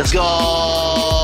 God.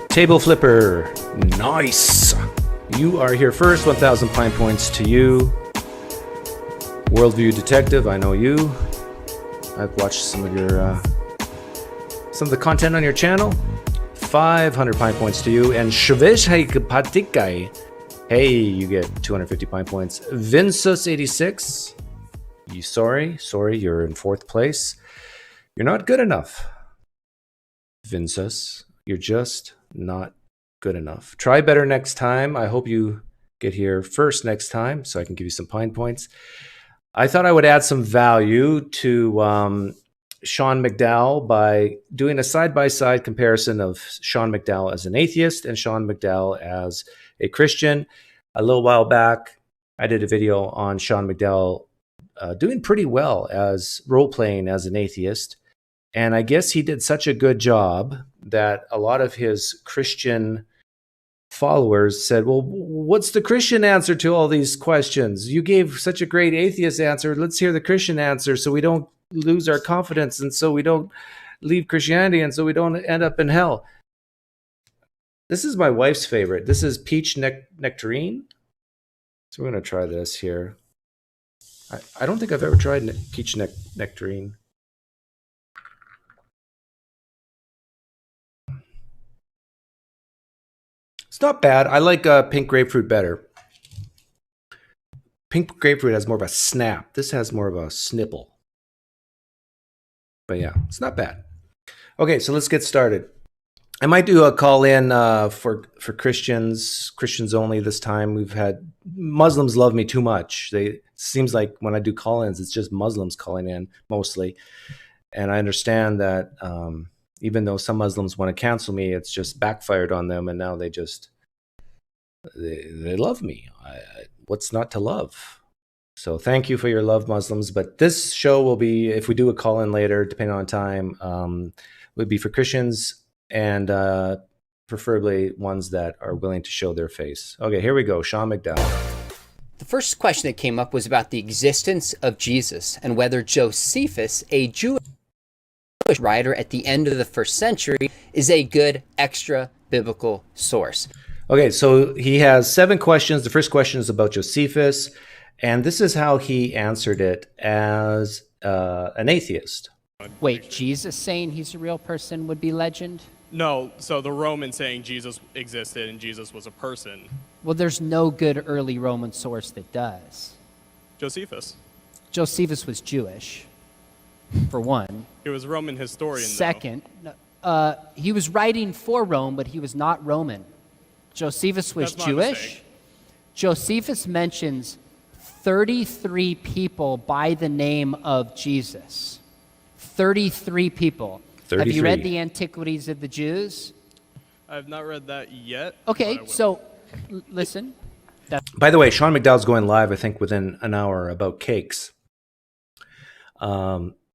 Table flipper, nice. You are here first, 1,000 Pine points to you. Worldview detective, I know you. I've watched some of the content on your channel. 500 Pine points to you. And Shveshhai Patikai, hey, you get 250 Pine points. Vinsus 86, you sorry, you're in 4th place. You're not good enough, Vinsus. You're just not good enough. Try better next time. I hope you get here first next time so I can give you some Pine points. I thought I would add some value to Sean McDowell by doing a side-by-side comparison of Sean McDowell as an atheist and Sean McDowell as a Christian. A little while back, I did a video on Sean McDowell doing pretty well as role-playing as an atheist. And I guess he did such a good job that a lot of his Christian followers said, well, what's the Christian answer to all these questions? You gave such a great atheist answer. Let's hear the Christian answer so we don't lose our confidence and so we don't leave Christianity and so we don't end up in hell. This is my wife's favorite. This is peach nectarine. So we're going to try this here. I don't think I've ever tried peach nectarine. It's not bad. I like pink grapefruit better. Pink grapefruit has more of a snap. This has more of a snipple. But yeah, it's not bad. Okay, so let's get started. I might do a call in for Christians only this time. We've had Muslims love me too much. It seems like when I do call-ins, it's just Muslims calling in mostly. And I understand that even though some Muslims want to cancel me, it's just backfired on them, and now they love me. What's not to love? So thank you for your love, Muslims. But this show will be, if we do a call-in later, depending on time, would be for Christians and preferably ones that are willing to show their face. Okay, here we go. Sean McDowell. The first question that came up was about the existence of Jesus and whether Josephus, a Jewish writer at the end of the 1st century, is a good extra biblical source. Okay, so he has 7 questions. The first question is about Josephus, and this is how he answered it as an atheist. Wait, Jesus saying he's a real person would be legend? No, so the Romans saying Jesus existed and Jesus was a person. Well, there's no good early Roman source that does. Josephus. Josephus was Jewish, for one. He was a Roman historian, Second, he was writing for Rome, but he was not Roman. Josephus was Jewish. Josephus mentions 33 people by the name of Jesus. 33 people. 33. Have you read the Antiquities of the Jews? I have not read that yet. Okay, so listen. By the way, Sean McDowell's going live, I think, within an hour about cakes.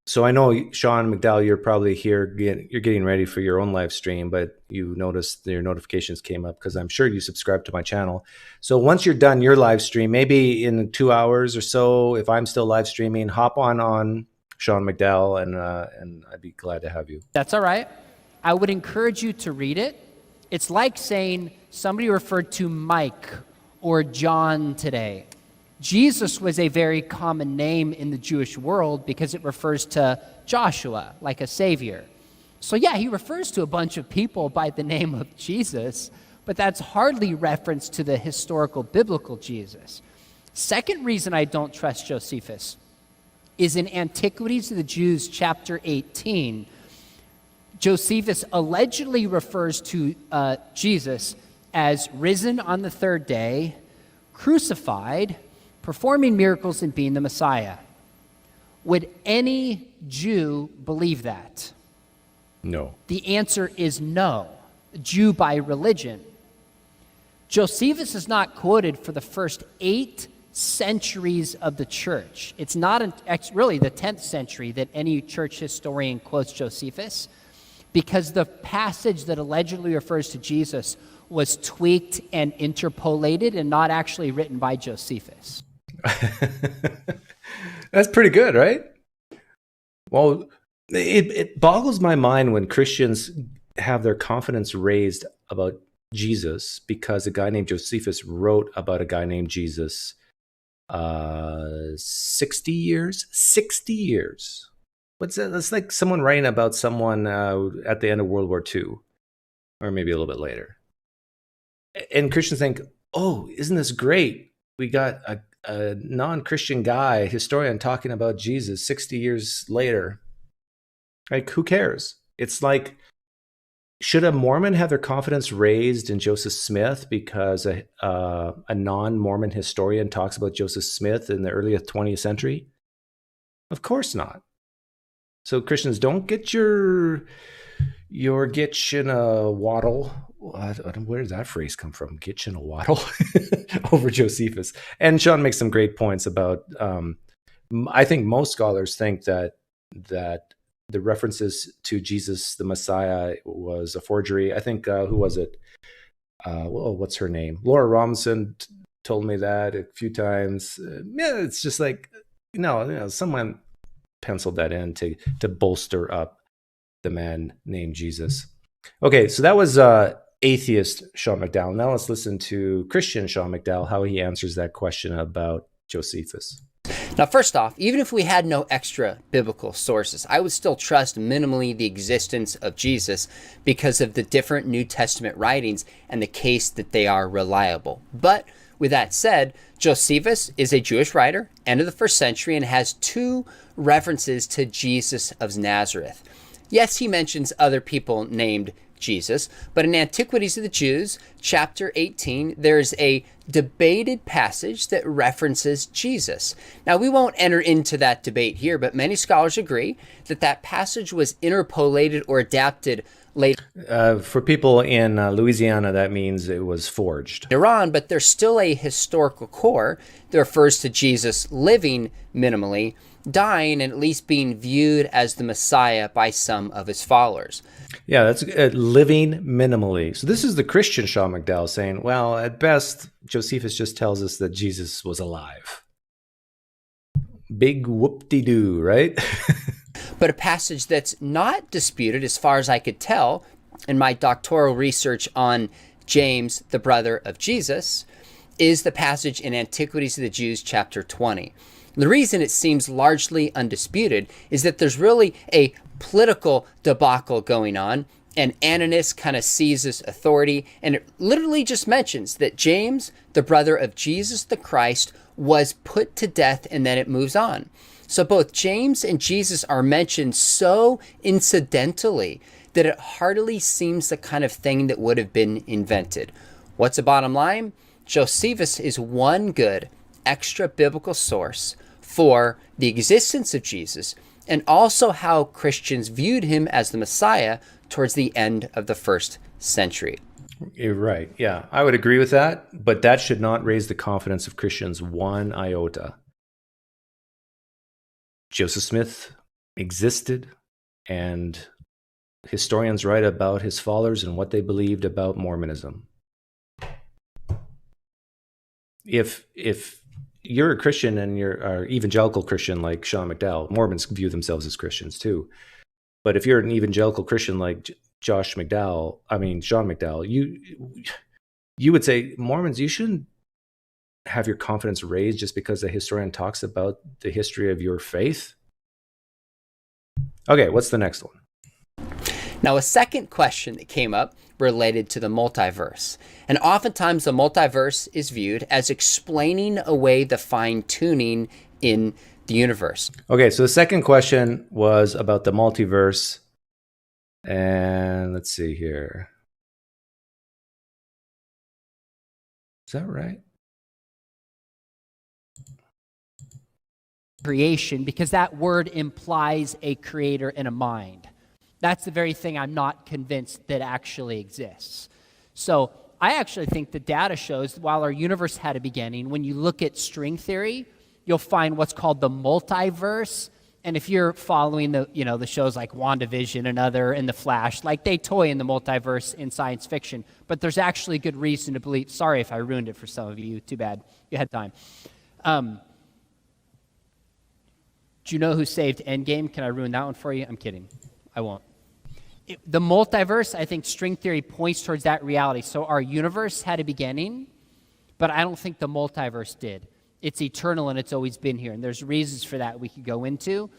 So I know, Sean McDowell, you're probably here, you're getting ready for your own live stream, but you noticed your notifications came up because I'm sure you subscribed to my channel. So once you're done your live stream, maybe in 2 hours or so, if I'm still live streaming, hop on Sean McDowell, and I'd be glad to have you. That's all right. I would encourage you to read it. It's like saying somebody referred to Mike or John today. Jesus was a very common name in the Jewish world because it refers to Joshua, like a savior. So yeah, he refers to a bunch of people by the name of Jesus, but that's hardly reference to the historical biblical Jesus. Second reason I don't trust Josephus is in Antiquities of the Jews, chapter 18. Josephus allegedly refers to Jesus as risen on the third day, crucified, performing miracles, and being the Messiah. Would any Jew believe that? No. The answer is no. Jew by religion. Josephus is not quoted for the first 8 centuries of the church. It's not really the 10th century that any church historian quotes Josephus, because the passage that allegedly refers to Jesus was tweaked and interpolated and not actually written by Josephus. That's pretty good, right? Well, it boggles my mind when Christians have their confidence raised about Jesus because a guy named Josephus wrote about a guy named Jesus 60 years. What's that? That's like someone writing about someone at the end of World War II, or maybe a little bit later. And Christians think, oh, isn't this great? We got a non-Christian guy, historian, talking about Jesus 60 years later. Like, who cares? It's like, should a Mormon have their confidence raised in Joseph Smith because a non-Mormon historian talks about Joseph Smith in the early 20th century? Of course not. So Christians, don't get your gitch in a waddle. Where does that phrase come from? Gitch in a waddle over Josephus. And Sean makes some great points about. I think most scholars think that the references to Jesus the Messiah was a forgery. I think who was it? What's her name? Laura Robinson told me that a few times. Yeah, it's just like someone penciled that in to bolster up the man named Jesus. Okay, so that was atheist Sean McDowell. Now let's listen to Christian Sean McDowell, how he answers that question about Josephus. Now, first off, even if we had no extra biblical sources, I would still trust minimally the existence of Jesus because of the different New Testament writings and the case that they are reliable. But with that said, Josephus is a Jewish writer, end of the 1st century, and has 2 references to Jesus of Nazareth. Yes, he mentions other people named Jesus, but in Antiquities of the Jews, chapter 18, there's a debated passage that references Jesus. Now, we won't enter into that debate here, but many scholars agree that that passage was interpolated or adapted later. For people in Louisiana, that means it was forged. Iran, but there's still a historical core that refers to Jesus living minimally, dying, and at least being viewed as the Messiah by some of his followers. Yeah, that's living minimally. So this is the Christian Sean McDowell saying, well, at best, Josephus just tells us that Jesus was alive. Big whoop-de-doo, right? But a passage that's not disputed, as far as I could tell, in my doctoral research on James, the brother of Jesus, is the passage in Antiquities of the Jews, chapter 20. The reason it seems largely undisputed is that there's really a political debacle going on, and Ananias kind of seizes authority, and it literally just mentions that James, the brother of Jesus the Christ, was put to death, and then it moves on. So both James and Jesus are mentioned so incidentally that it hardly seems the kind of thing that would have been invented. What's the bottom line? Josephus is one good extra biblical source for the existence of Jesus, and also how Christians viewed him as the Messiah towards the end of the 1st century. You're right. Yeah, I would agree with that, but that should not raise the confidence of Christians one iota. Joseph Smith existed, and historians write about his followers and what they believed about Mormonism. If you're a Christian and you're an evangelical Christian like Sean McDowell, Mormons view themselves as Christians too. But if you're an evangelical Christian like Sean McDowell, you would say, Mormons, you shouldn't have your confidence raised just because a historian talks about the history of your faith. Okay, what's the next one? Now, a second question that came up related to the multiverse. And oftentimes the multiverse is viewed as explaining away the fine-tuning in the universe. Okay, so the second question was about the multiverse. And let's see here. Is that right? Creation, because that word implies a creator and a mind. That's the very thing I'm not convinced that actually exists. So I actually think the data shows while our universe had a beginning, when you look at string theory, you'll find what's called the multiverse. And if you're following the shows like WandaVision and The Flash, like they toy in the multiverse in science fiction, but there's actually good reason to believe. Sorry if I ruined it for some of you. Too bad. You had time. Do you know who saved Endgame? Can I ruin that one for you? I'm kidding. I won't. The multiverse, I think string theory points towards that reality. So our universe had a beginning, but I don't think the multiverse did. It's eternal and it's always been here. And there's reasons for that we could go into.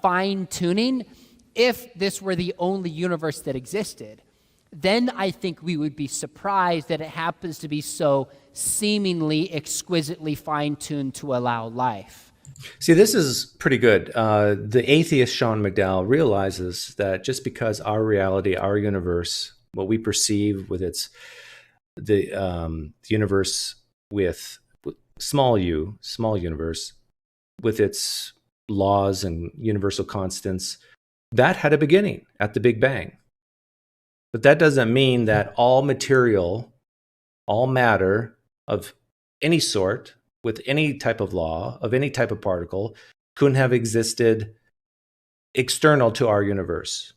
Fine-tuning, if this were the only universe that existed, then I think we would be surprised that it happens to be so seemingly exquisitely fine-tuned to allow life. See, this is pretty good. The atheist Sean McDowell realizes that just because our reality, our universe, what we perceive with the universe with small universe, with its laws and universal constants, that had a beginning at the Big Bang. But that doesn't mean that all material, all matter of any sort, with any type of law, of any type of particle, couldn't have existed external to our universe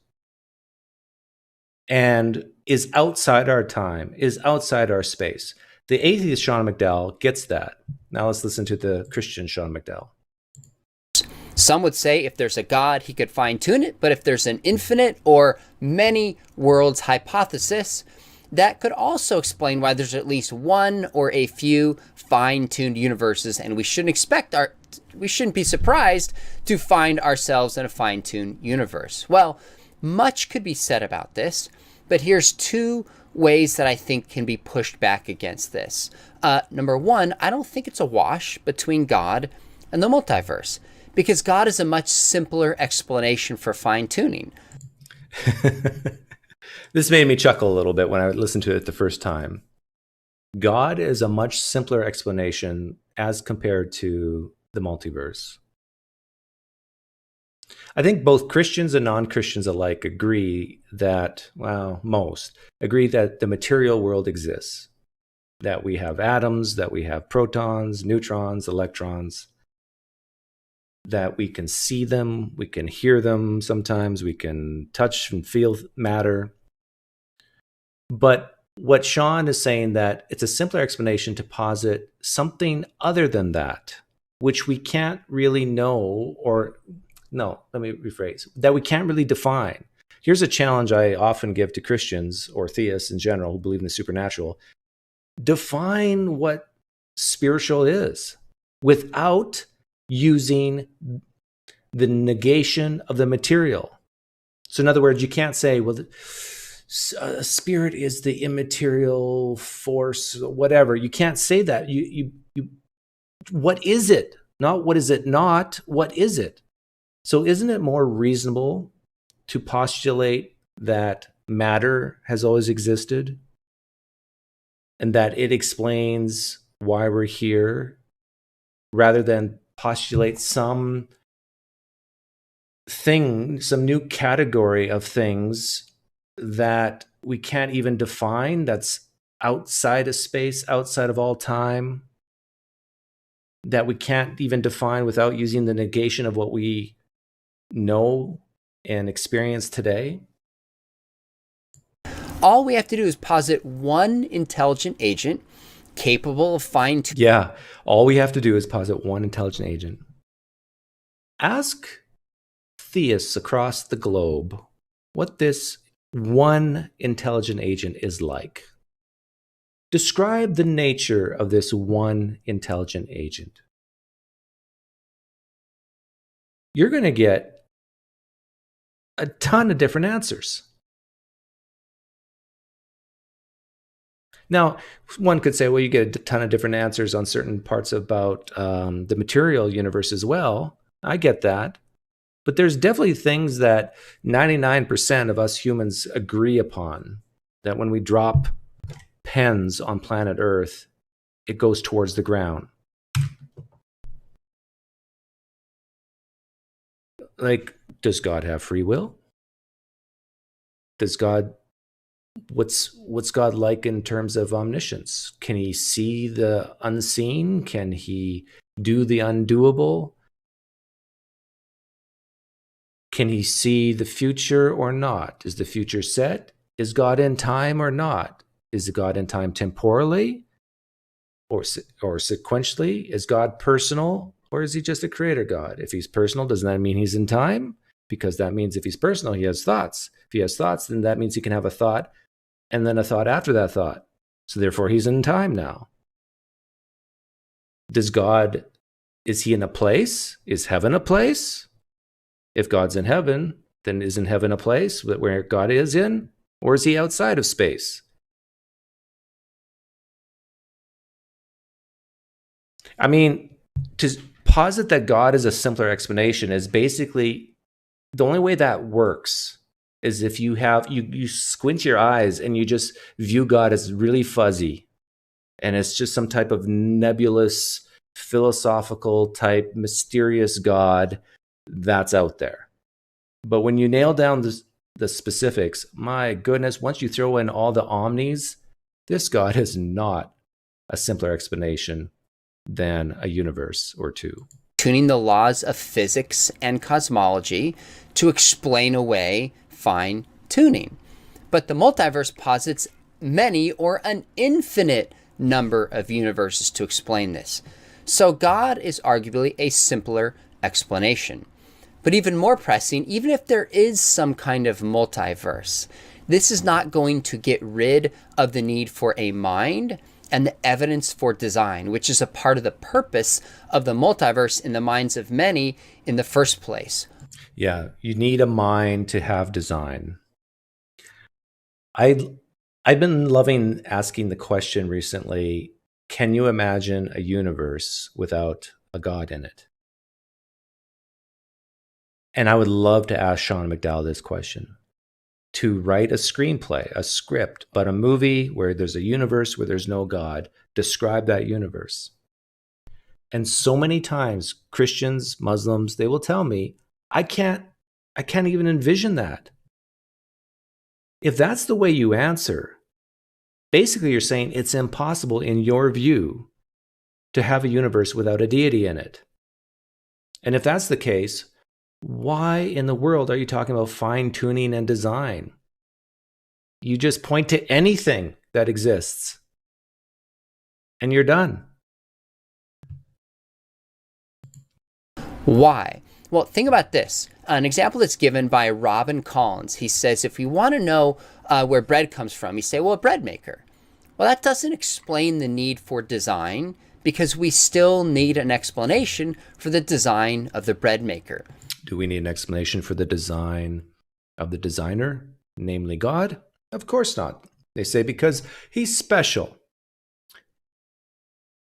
and is outside our time, is outside our space. The atheist Sean McDowell gets that. Now let's listen to the Christian Sean McDowell. Some would say if there's a God, he could fine-tune it, but if there's an infinite or many worlds hypothesis, that could also explain why there's at least one or a few fine-tuned universes, and we shouldn't be surprised to find ourselves in a fine-tuned universe. Well, much could be said about this, but here's two ways that I think can be pushed back against this. Number one, I don't think it's a wash between God and the multiverse, because God is a much simpler explanation for fine-tuning. This made me chuckle a little bit when I listened to it the first time. God is a much simpler explanation as compared to the multiverse. I think both Christians and non-Christians alike agree that, well, most agree that the material world exists, that we have atoms, that we have protons, neutrons, electrons, that we can see them, we can hear them sometimes, we can touch and feel matter. But what Sean is saying, that it's a simpler explanation to posit something other than that, which we can't really know, or no, let me rephrase, that we can't really define. Here's a challenge I often give to Christians or theists in general who believe in the supernatural. Define what spiritual is without using the negation of the material. So in other words, you can't say, well, spirit is the immaterial force, whatever. You can't say that. You what is it? Not what is it not, what is it? So isn't it more reasonable to postulate that matter has always existed and that it explains why we're here, rather than postulate some thing, some new category of things that we can't even define, that's outside of space, outside of all time, that we can't even define without using the negation of what we know and experience today? All we have to do is posit one intelligent agent capable of fine-tuning. Yeah, all we have to do is posit one intelligent agent. Ask theists across the globe what this one intelligent agent is like. Describe the nature of this one intelligent agent. You're going to get a ton of different answers. Now, one could say, well, you get a ton of different answers on certain parts about the material universe as well. I get that. But there's definitely things that 99% of us humans agree upon, that when we drop pens on planet Earth, it goes towards the ground. Like, does God have free will? Does God, what's God like in terms of omniscience? Can he see the unseen? Can he do the undoable? Can he see the future or not? Is the future set? Is God in time or not? Is God in time temporally or sequentially? Is God personal, or is he just a creator God? If he's personal, doesn't that mean he's in time? Because that means if he's personal, he has thoughts. If he has thoughts, then that means he can have a thought and then a thought after that thought. So therefore, he's in time now. Does God, is he in a place? Is heaven a place? If God's in heaven, then isn't heaven a place where God is in? Or is he outside of space? I mean, to posit that God is a simpler explanation is basically, the only way that works is if you have, you squint your eyes and you just view God as really fuzzy. And it's just some type of nebulous, philosophical type, mysterious God that's out there. But when you nail down the specifics, my goodness, once you throw in all the omnis, this God is not a simpler explanation than a universe or two. Tuning the laws of physics and cosmology to explain away fine tuning. But the multiverse posits many or an infinite number of universes to explain this. So God is arguably a simpler explanation. But even more pressing, even if there is some kind of multiverse, this is not going to get rid of the need for a mind and the evidence for design, which is a part of the purpose of the multiverse in the minds of many in the first place. Yeah, you need a mind to have design. I've been loving asking the question recently, can you imagine a universe without a God in it? And I would love to ask Sean McDowell this question. To write a screenplay, a script, but a movie where there's a universe where there's no God, describe that universe. And so many times, Christians, Muslims, they will tell me, I can't even envision that. If that's the way you answer, basically you're saying it's impossible in your view to have a universe without a deity in it. And if that's the case, why in the world are you talking about fine-tuning and design? You just point to anything that exists, and you're done. Why? Well, think about this. An example that's given by Robin Collins. He says, if we want to know where bread comes from, you say, well, a bread maker. Well, that doesn't explain the need for design, because we still need an explanation for the design of the bread maker. Do we need an explanation for the design of the designer, namely God? Of course not. They say because he's special.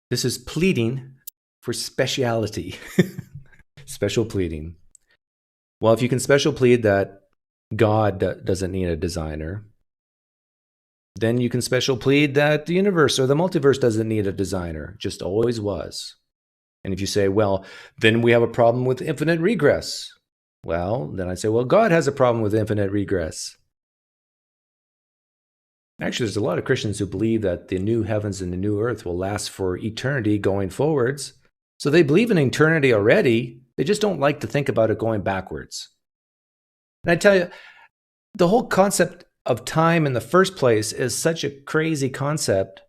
This is pleading for speciality. Special pleading. Well, if you can special plead that God doesn't need a designer, then you can special plead that the universe or the multiverse doesn't need a designer, just always was. And if you say, well, then we have a problem with infinite regress. Well, then I say, well, God has a problem with infinite regress. Actually, there's a lot of Christians who believe that the new heavens and the new earth will last for eternity going forwards. So they believe in eternity already. They just don't like to think about it going backwards. And I tell you, the whole concept of time in the first place is such a crazy concept.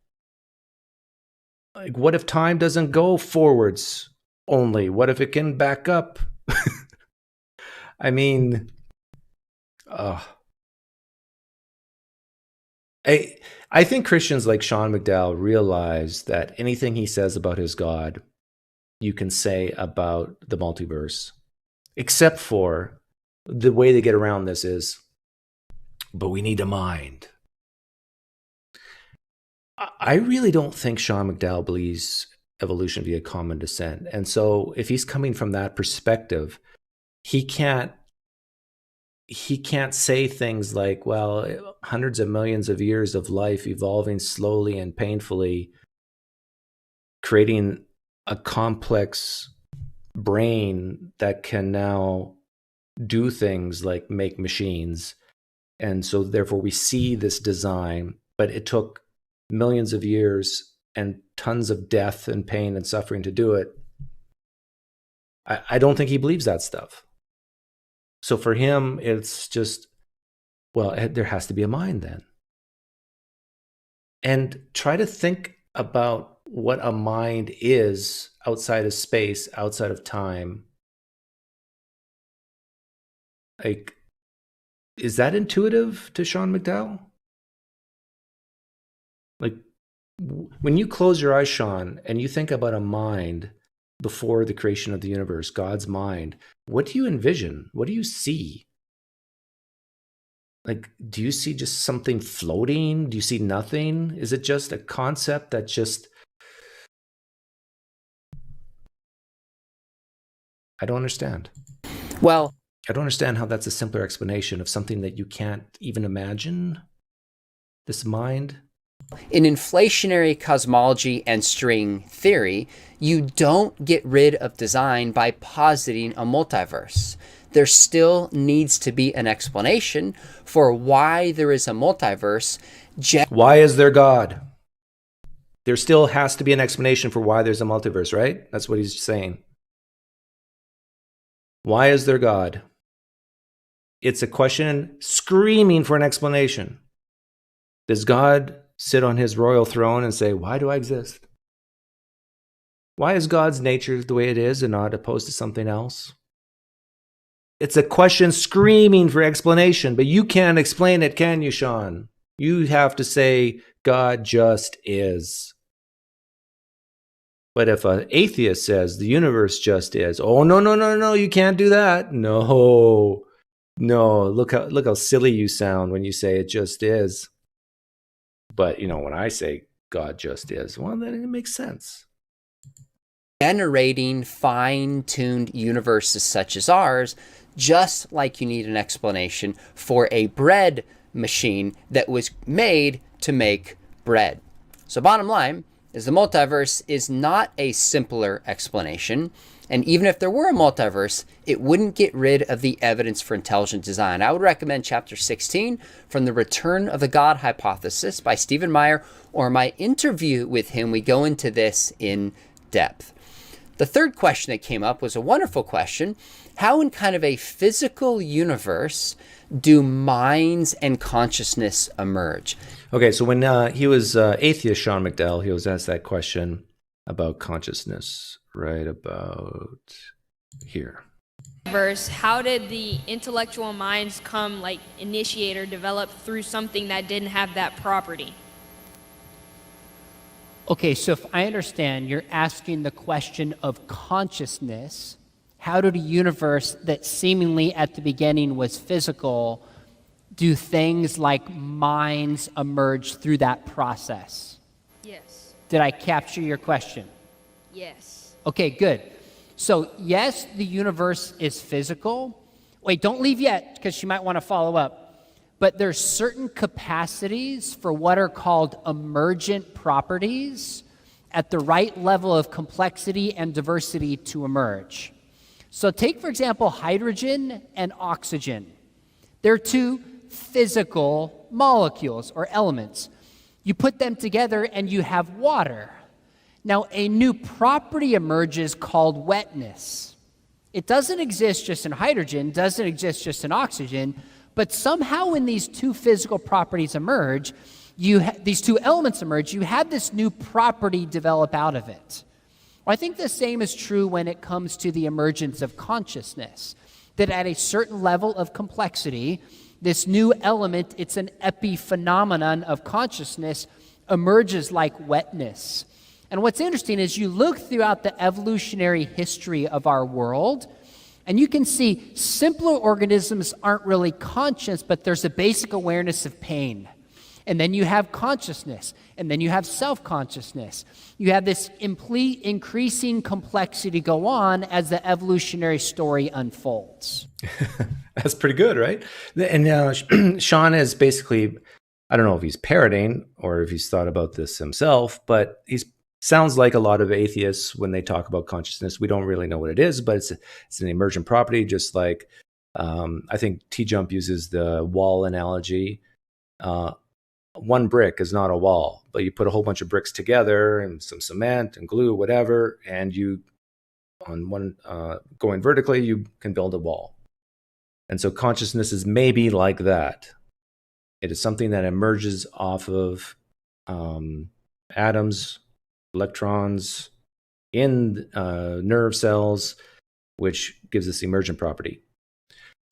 Like, what if time doesn't go forwards only? What if it can back up? I mean, I think Christians like Sean McDowell realize that anything he says about his God, you can say about the multiverse, except for the way they get around this is, but we need a mind. I really don't think Sean McDowell believes evolution via common descent. And so if he's coming from that perspective, he can't say things like, well, hundreds of millions of years of life evolving slowly and painfully creating a complex brain that can now do things like make machines. And so therefore we see this design, but it took millions of years and tons of death and pain and suffering to do it. I don't think he believes that stuff. So for him, it's just, well, there has to be a mind then. And try to think about what a mind is outside of space, outside of time. Like, is that intuitive to Sean McDowell? Like, when you close your eyes, Sean, and you think about a mind before the creation of the universe, God's mind, what do you envision? What do you see? Like, do you see just something floating? Do you see nothing? Is it just a concept that just... I don't understand. Well, I don't understand how that's a simpler explanation of something that you can't even imagine. This mind. in inflationary cosmology and string theory, you don't get rid of design by positing a multiverse. There still needs to be an explanation for why there is a multiverse. Why is there God? There still has to be an explanation for why there's a multiverse, right? That's what he's saying. Why is there God? It's a question screaming for an explanation. Does God sit on his royal throne and say, why do I exist? Why is God's nature the way it is and not opposed to something else? It's a question screaming for explanation, but you can't explain it, can you, Sean? You have to say, God just is. But if an atheist says the universe just is, oh, no, you can't do that. No, look how silly you sound when you say it just is. But, when I say God just is, well, then it makes sense. Generating fine-tuned universes such as ours, just like you need an explanation for a bread machine that was made to make bread. So bottom line is the multiverse is not a simpler explanation. And even if there were a multiverse, it wouldn't get rid of the evidence for intelligent design. I would recommend chapter 16 from The Return of the God Hypothesis by Stephen Meyer, or my interview with him. We go into this in depth. The third question that came up was a wonderful question. How in kind of a physical universe do minds and consciousness emerge? Okay, so when he was atheist, Sean McDowell, he was asked that question about consciousness, right about here. Verse, how did the intellectual minds initiate or develop through something that didn't have that property? Okay, so if I understand, you're asking the question of consciousness. How did a universe that seemingly at the beginning was physical do things like minds emerge through that process? Yes. Did I capture your question? Yes. Okay, good. So yes, the universe is physical. Wait, don't leave yet, because you might want to follow up. But there's certain capacities for what are called emergent properties at the right level of complexity and diversity to emerge. So take, for example, hydrogen and oxygen. They're two physical molecules or elements. You put them together and you have water. Now, a new property emerges called wetness. It doesn't exist just in hydrogen, doesn't exist just in oxygen, but somehow when these two physical properties emerge, these two elements emerge, you have this new property develop out of it. Well, I think the same is true when it comes to the emergence of consciousness, that at a certain level of complexity, this new element, it's an epiphenomenon of consciousness, emerges like wetness. And what's interesting is you look throughout the evolutionary history of our world, and you can see simpler organisms aren't really conscious, but there's a basic awareness of pain. And then you have consciousness, and then you have self-consciousness. You have this increasing complexity go on as the evolutionary story unfolds. That's pretty good, right? And Sean is basically, I don't know if he's parroting or if he's thought about this himself, but he's Sounds like a lot of atheists when they talk about consciousness. We don't really know what it is, but it's an emergent property, just like I think T-Jump uses the wall analogy. One brick is not a wall, but you put a whole bunch of bricks together and some cement and glue, whatever, and you, on one going vertically, you can build a wall. And so consciousness is maybe like that. It is something that emerges off of atoms, electrons in nerve cells, which gives us emergent property.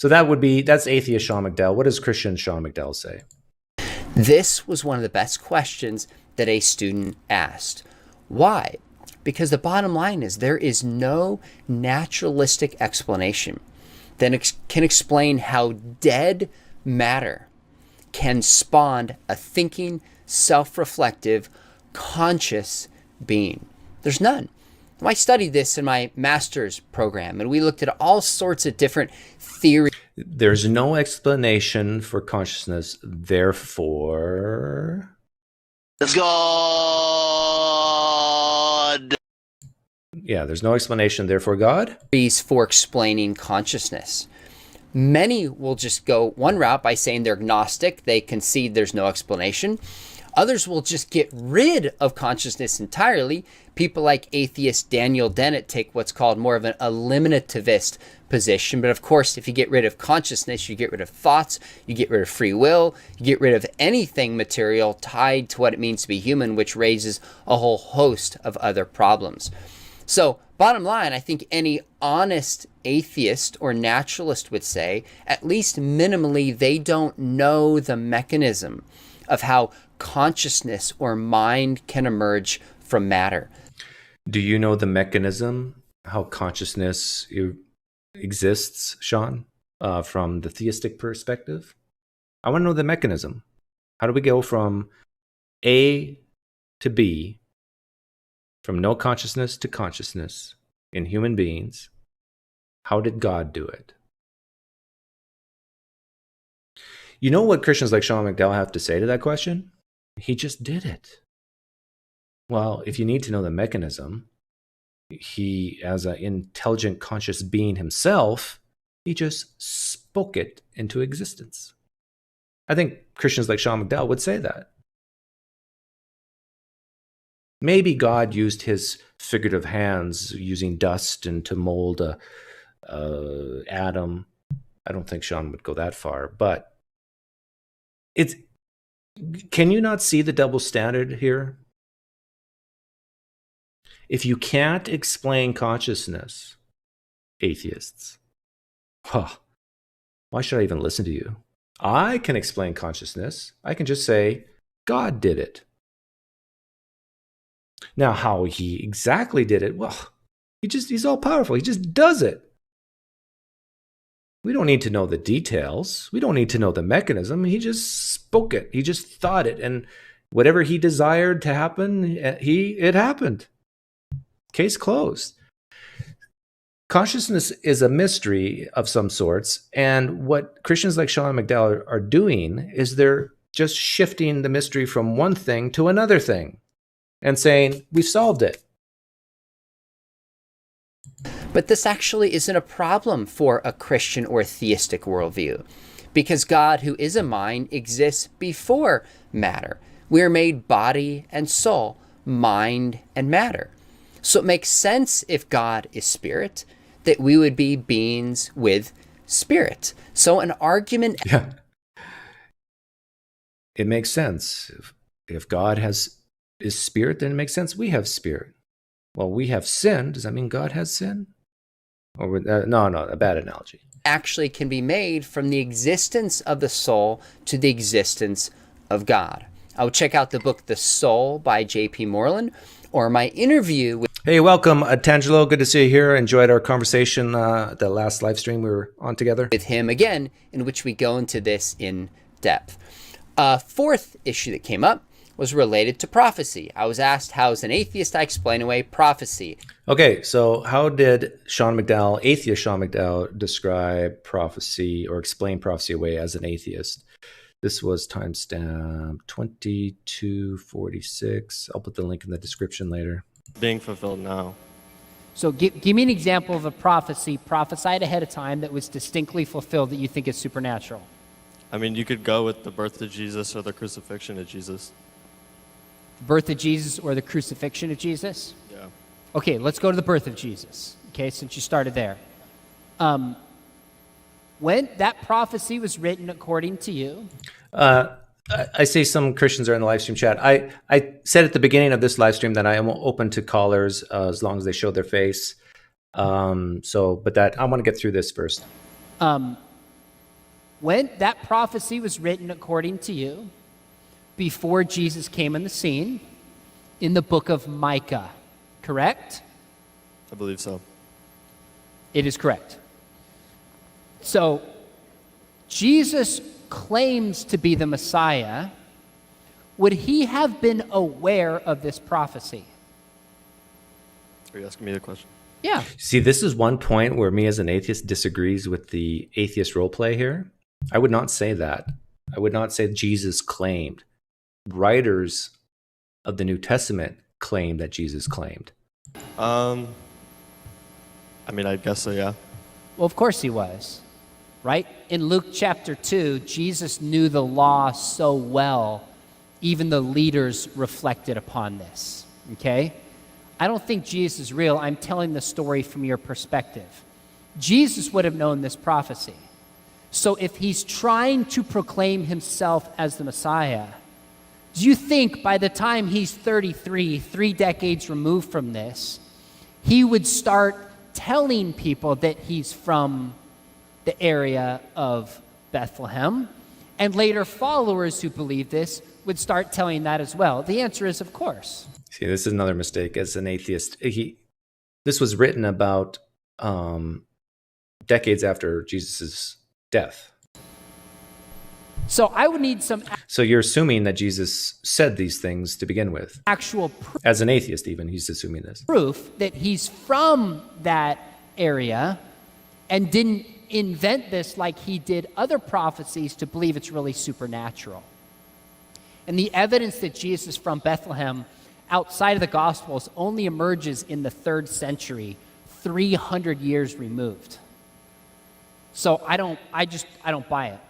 So that's atheist Sean McDowell. What does Christian Sean McDowell say? This was one of the best questions that a student asked. Why? Because the bottom line is there is no naturalistic explanation that can explain how dead matter can spawn a thinking, self-reflective, conscious being. There's none. I studied this in my master's program, and we looked at all sorts of different theories. There's no explanation for consciousness, therefore... God! Yeah, there's no explanation, therefore God? For explaining consciousness. Many will just go one route by saying they're agnostic. They concede there's no explanation. Others will just get rid of consciousness entirely. People like atheist Daniel Dennett take what's called more of an eliminativist position. But of course, if you get rid of consciousness, you get rid of thoughts, you get rid of free will, you get rid of anything material tied to what it means to be human, which raises a whole host of other problems. So bottom line, I think any honest atheist or naturalist would say, at least minimally, they don't know the mechanism of how consciousness or mind can emerge from matter. Do you know the mechanism, how consciousness exists, Sean, from the theistic perspective? I want to know the mechanism. How do we go from A to B, from no consciousness to consciousness in human beings? How did God do it? You know what Christians like Sean McDowell have to say to that question? He just did it. Well, if you need to know the mechanism, he, as an intelligent, conscious being himself, he just spoke it into existence. I think Christians like Sean McDowell would say that. Maybe God used his figurative hands using dust and to mold a atom. I don't think Sean would go that far, but can you not see the double standard here? If you can't explain consciousness, atheists, why should I even listen to you? I can explain consciousness. I can just say, God did it. Now, how he exactly did it, well, he's all powerful. He just does it. We don't need to know the details. We don't need to know the mechanism. He just spoke it. He just thought it. And whatever he desired to happen, it happened. Case closed. Consciousness is a mystery of some sorts. And what Christians like Sean McDowell are doing is they're just shifting the mystery from one thing to another thing and saying, we've solved it. But this actually isn't a problem for a Christian or theistic worldview, because God, who is a mind, exists before matter. We are made body and soul, mind and matter. So it makes sense, if God is spirit, that we would be beings with spirit. So an argument... Yeah. It makes sense. If God is spirit, then it makes sense we have spirit. Well, we have sin. Does that mean God has sin? Or no, a bad analogy. Actually can be made from the existence of the soul to the existence of God. I would check out the book The Soul by J.P. Moreland, or my interview with... Hey, welcome, Tangelo. Good to see you here. Enjoyed our conversation, the last live stream we were on together. With him again, in which we go into this in depth. Fourth issue that came up was related to prophecy. I was asked, how as an atheist I explain away prophecy. Okay, so how did atheist Sean McDowell, describe prophecy or explain prophecy away as an atheist? This was timestamp 2246. I'll put the link in the description later. Being fulfilled now. So give me an example of a prophecy prophesied ahead of time that was distinctly fulfilled that you think is supernatural. I mean, you could go with the birth of Jesus or the crucifixion of Jesus. The birth of Jesus or the crucifixion of Jesus? Yeah. Okay, let's go to the birth of Jesus, okay, since you started there. When that prophecy was written according to you. I see some Christians are in the live stream chat. I said at the beginning of this live stream that I am open to callers as long as they show their face. But I want to get through this first. When that prophecy was written according to you, before Jesus came on the scene, in the book of Micah, correct? I believe so. It is correct. So, Jesus claims to be the Messiah. Would he have been aware of this prophecy? Are you asking me the question? Yeah. See, this is one point where me as an atheist disagrees with the atheist role play here. I would not say that. I would not say Jesus claimed. Writers of the New Testament claim that Jesus claimed. I mean, I guess so, yeah. Well, of course he was, right? In Luke chapter 2, Jesus knew the law so well, even the leaders reflected upon this, okay? I don't think Jesus is real. I'm telling the story from your perspective. Jesus would have known this prophecy. So if he's trying to proclaim himself as the Messiah, do you think by the time he's 33, 3 decades removed from this, he would start telling people that he's from the area of Bethlehem, and later followers who believe this would start telling that as well? The answer is, of course. See, this is another mistake as an atheist. This was written about decades after Jesus' death. So I would need some So you're assuming that Jesus said these things to begin with. actual As an atheist, even, he's assuming this. proof that he's from that area and didn't invent this like he did other prophecies to believe it's really supernatural. And the evidence that Jesus is from Bethlehem outside of the Gospels only emerges in the 3rd century, 300 years removed. So I don't buy it.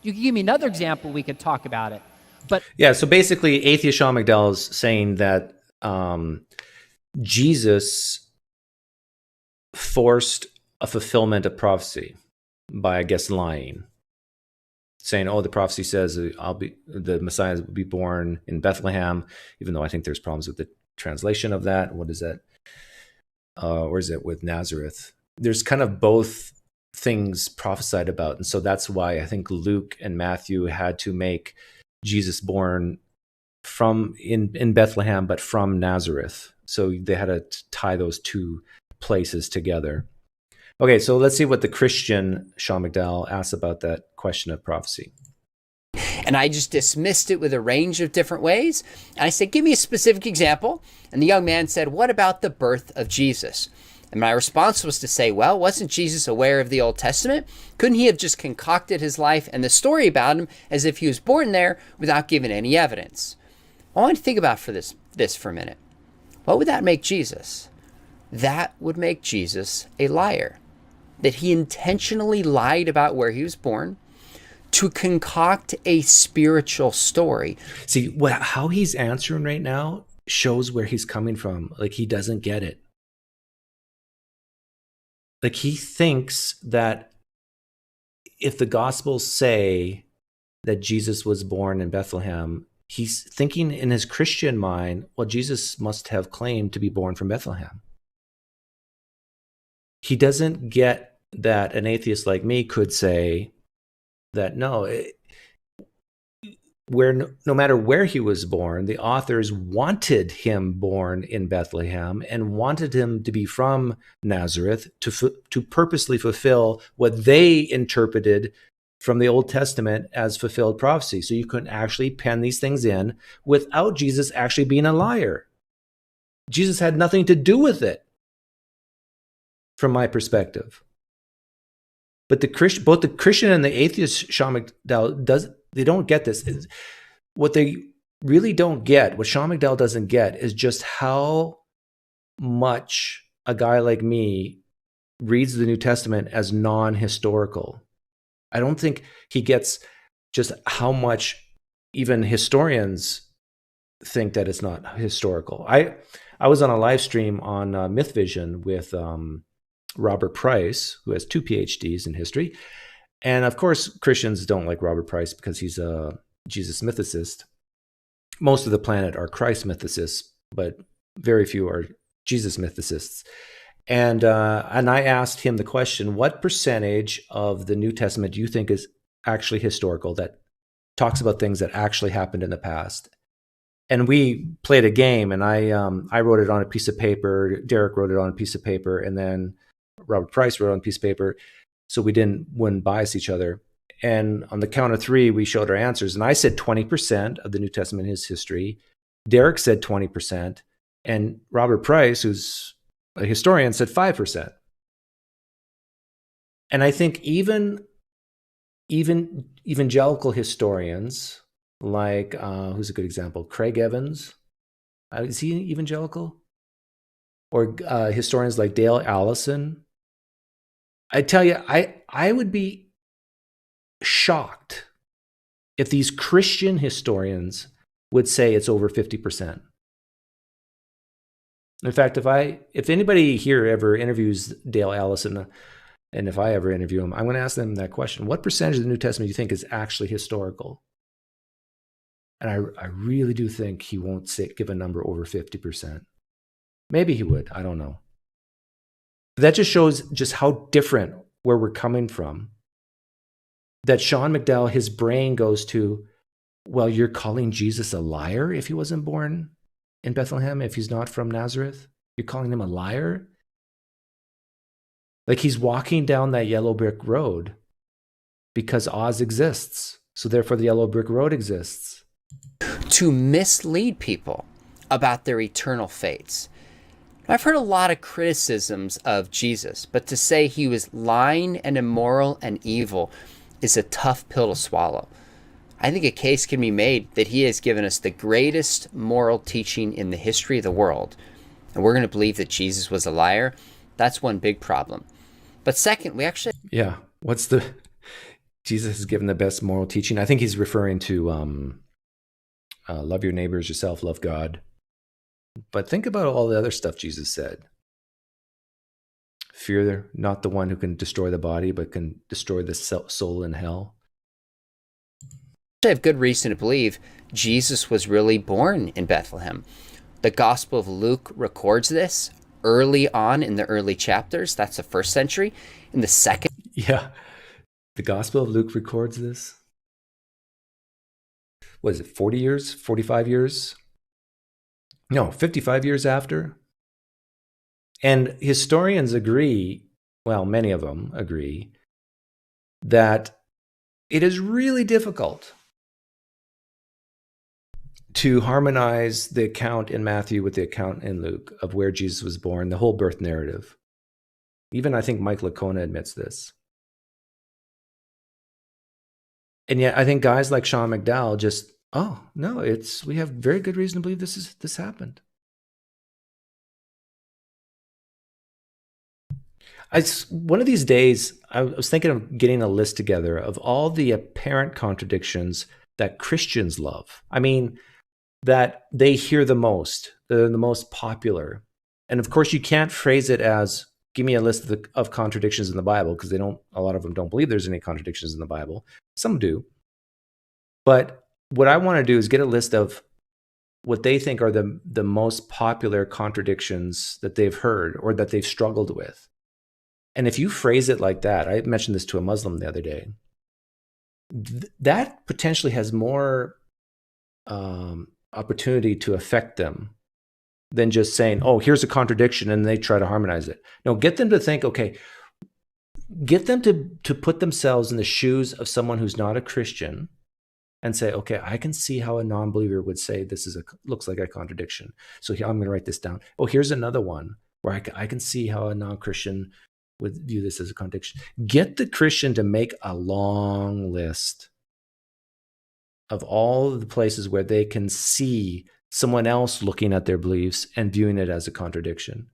You can give me another example, we could talk about it. But Yeah, so basically, atheist Sean McDowell is saying that Jesus forced a fulfillment of prophecy by, I guess, lying. Saying, the prophecy says the Messiah will be born in Bethlehem, even though I think there's problems with the translation of that. What is that? Or is it with Nazareth? There's kind of both things prophesied about. And so that's why I think Luke and Matthew had to make Jesus born in Bethlehem, but from Nazareth. So they had to tie those two places together. Okay, so let's see what the Christian Sean McDowell asks about that question of prophecy. And I just dismissed it with a range of different ways. And I said, give me a specific example. And the young man said, what about the birth of Jesus? And my response was to say, well, wasn't Jesus aware of the Old Testament? Couldn't he have just concocted his life and the story about him as if he was born there without giving any evidence? I want to think about this for a minute. What would that make Jesus? That would make Jesus a liar. That he intentionally lied about where he was born to concoct a spiritual story. See, how he's answering right now shows where he's coming from. Like, he doesn't get it. Like, he thinks that if the Gospels say that Jesus was born in Bethlehem, he's thinking in his Christian mind, well, Jesus must have claimed to be born from Bethlehem. He doesn't get that an atheist like me could say that no matter where he was born, the authors wanted him born in Bethlehem and wanted him to be from Nazareth to purposely fulfill what they interpreted from the Old Testament as fulfilled prophecy. So you couldn't actually pen these things in without Jesus actually being a liar. Jesus had nothing to do with it, from my perspective. But both the Christian and the atheist Sean McDowell they don't get this. What they really don't get, what Sean McDowell doesn't get, is just how much a guy like me reads the New Testament as non-historical. I don't think he gets just how much even historians think that it's not historical. I was on a live stream on Myth Vision with Robert Price, who has 2 PhDs in history. And of course, Christians don't like Robert Price because he's a Jesus mythicist. Most of the planet are Christ mythicists, but very few are Jesus mythicists. And I asked him the question, what percentage of the New Testament do you think is actually historical, that talks about things that actually happened in the past? And we played a game, and I wrote it on a piece of paper. Derek wrote it on a piece of paper, and then Robert Price wrote it on a piece of paper. So we wouldn't bias each other. And on the count of 3, we showed our answers. And I said 20% of the New Testament is history. Derek said 20%. And Robert Price, who's a historian, said 5%. And I think even evangelical historians, like, who's a good example? Craig Evans. Is he evangelical? Or historians like Dale Allison. I tell you, I would be shocked if these Christian historians would say it's over 50%. In fact, if anybody here ever interviews Dale Allison, and if I ever interview him, I'm going to ask them that question. What percentage of the New Testament do you think is actually historical? And I really do think he won't give a number over 50%. Maybe he would. I don't know. That just shows just how different where we're coming from. That Sean McDowell, his brain goes to, well, you're calling Jesus a liar if he wasn't born in Bethlehem, if he's not from Nazareth? You're calling him a liar? Like he's walking down that yellow brick road because Oz exists. So therefore the yellow brick road exists. To mislead people about their eternal fates. I've heard a lot of criticisms of Jesus, but to say he was lying and immoral and evil is a tough pill to swallow. I think a case can be made that he has given us the greatest moral teaching in the history of the world, and we're going to believe that Jesus was a liar. That's one big problem. But second, we actually... Yeah, Jesus has given the best moral teaching. I think he's referring to love your neighbors yourself, love God. But think about all the other stuff Jesus said. Fear not the one who can destroy the body, but can destroy the soul in hell. I have good reason to believe Jesus was really born in Bethlehem. The Gospel of Luke records this early on in the early chapters. That's the 1st century. In the 2nd... Yeah. The Gospel of Luke records this. What is it, 40 years? 45 years? No, 55 years after. And historians agree, well, many of them agree, that it is really difficult to harmonize the account in Matthew with the account in Luke of where Jesus was born, the whole birth narrative. Even I think Mike Licona admits this. And yet I think guys like Sean McDowell just, oh, no, we have very good reason to believe this happened. One of these days, I was thinking of getting a list together of all the apparent contradictions that Christians love. I mean, that they hear the most, they're the most popular. And of course, you can't phrase it as, give me a list of contradictions in the Bible, because a lot of them don't believe there's any contradictions in the Bible. Some do. But what I want to do is get a list of what they think are the most popular contradictions that they've heard or that they've struggled with. And if you phrase it like that, I mentioned this to a Muslim the other day, that potentially has more opportunity to affect them than just saying, oh, here's a contradiction, and they try to harmonize it. No, get them to think, okay, get them to put themselves in the shoes of someone who's not a Christian and say, okay, I can see how a non-believer would say this looks like a contradiction. So here, I'm going to write this down. Oh, here's another one where I can see how a non-Christian would view this as a contradiction. Get the Christian to make a long list of all the places where they can see someone else looking at their beliefs and viewing it as a contradiction.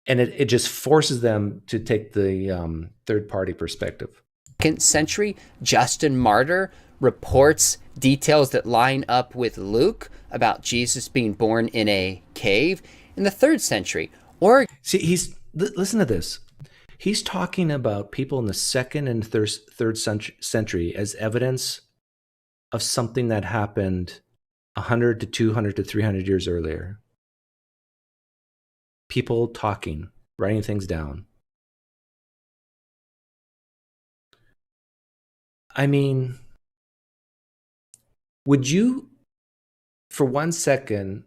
And it just forces them to take the third-party perspective. 2nd century, Justin Martyr reports details that line up with Luke about Jesus being born in a cave. In the 3rd century, See, listen to this. He's talking about people in the 2nd and 3rd century as evidence of something that happened 100 to 200 to 300 years earlier. People talking, writing things down. I mean, would you, for 1 second,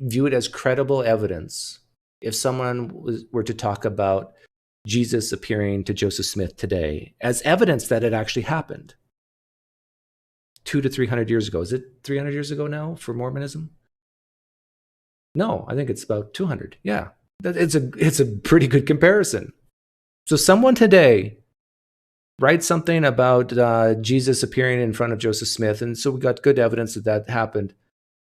view it as credible evidence if someone were to talk about Jesus appearing to Joseph Smith today as evidence that it actually happened 200 to 300 years ago? Is it 300 years ago now for Mormonism? No, I think it's about 200. Yeah, it's a pretty good comparison. So someone today writes something about Jesus appearing in front of Joseph Smith, and so we got good evidence that happened.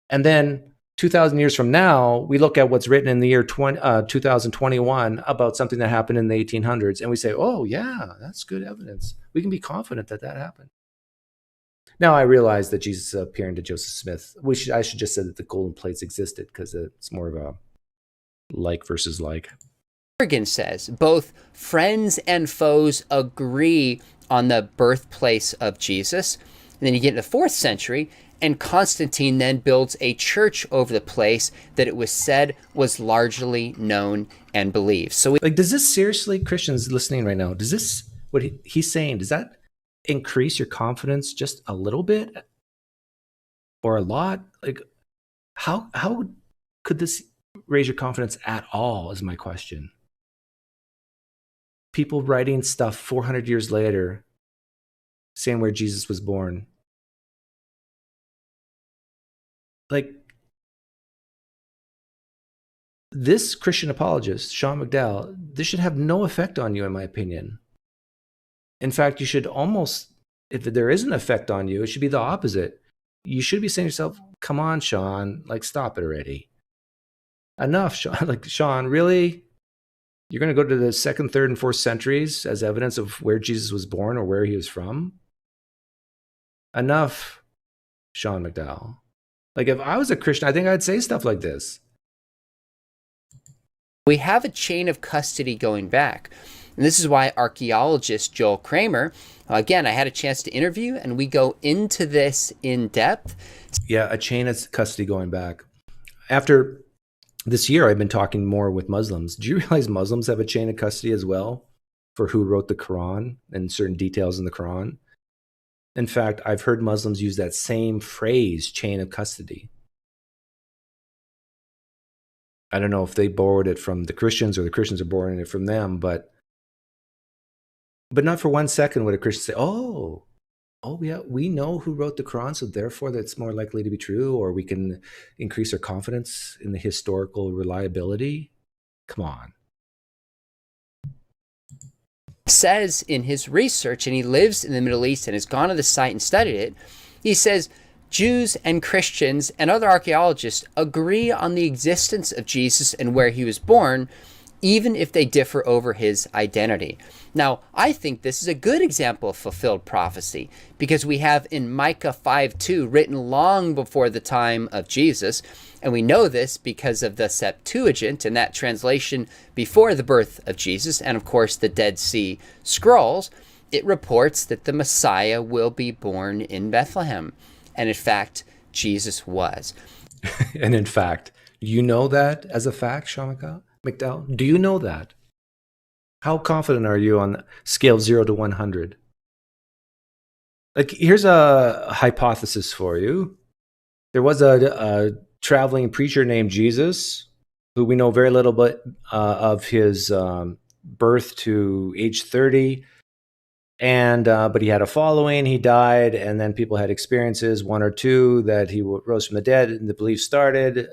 And then 2,000 years from now, we look at what's written in the year 2021 about something that happened in the 1800s, and we say, oh, yeah, that's good evidence. We can be confident that happened. Now, I realize that Jesus appearing to Joseph Smith, I should just say that the golden plates existed because it's more of a like versus like. Morgan says both friends and foes agree on the birthplace of Jesus. And then you get into the 4th century, and Constantine then builds a church over the place that it was said was largely known and believed. So, does this seriously, Christians listening right now, does this, what he's saying, does that increase your confidence just a little bit or a lot? Like, how could this raise your confidence at all is my question. People writing stuff 400 years later saying where Jesus was born. Like, this Christian apologist, Sean McDowell, this should have no effect on you, in my opinion. In fact, you should almost, if there is an effect on you, it should be the opposite. You should be saying to yourself, come on, Sean, like, stop it already. Enough, Sean. Like, Sean, really? You're going to go to the 2nd, 3rd, and 4th centuries as evidence of where Jesus was born or where he was from? Enough, Sean McDowell. Like, if I was a Christian, I think I'd say stuff like this. We have a chain of custody going back. And this is why archaeologist Joel Kramer, again, I had a chance to interview, and we go into this in depth. Yeah, a chain of custody going back. After this year, I've been talking more with Muslims. Do you realize Muslims have a chain of custody as well for who wrote the Quran and certain details in the Quran? In fact, I've heard Muslims use that same phrase, chain of custody. I don't know if they borrowed it from the Christians or the Christians are borrowing it from them, but not for 1 second would a Christian say, oh yeah, we know who wrote the Quran, so therefore that's more likely to be true, or we can increase our confidence in the historical reliability. Come on. Says in his research, and he lives in the Middle East and has gone to the site and studied it, he says Jews and Christians and other archaeologists agree on the existence of Jesus and where he was born, even if they differ over his identity. Now, I think this is a good example of fulfilled prophecy, because we have in Micah 5:2 written long before the time of Jesus, and we know this because of the Septuagint and that translation before the birth of Jesus, and of course the Dead Sea Scrolls. It reports that the Messiah will be born in Bethlehem, and in fact, Jesus was. And in fact, you know that as a fact, Sean McDowell? Do you know that? How confident are you on the scale 0 to 100? Like, here's a hypothesis for you. There was a traveling preacher named Jesus, who we know very little bit of his birth to age 30. And but he had a following. He died, and then people had experiences, 1 or 2, that he rose from the dead, and the belief started.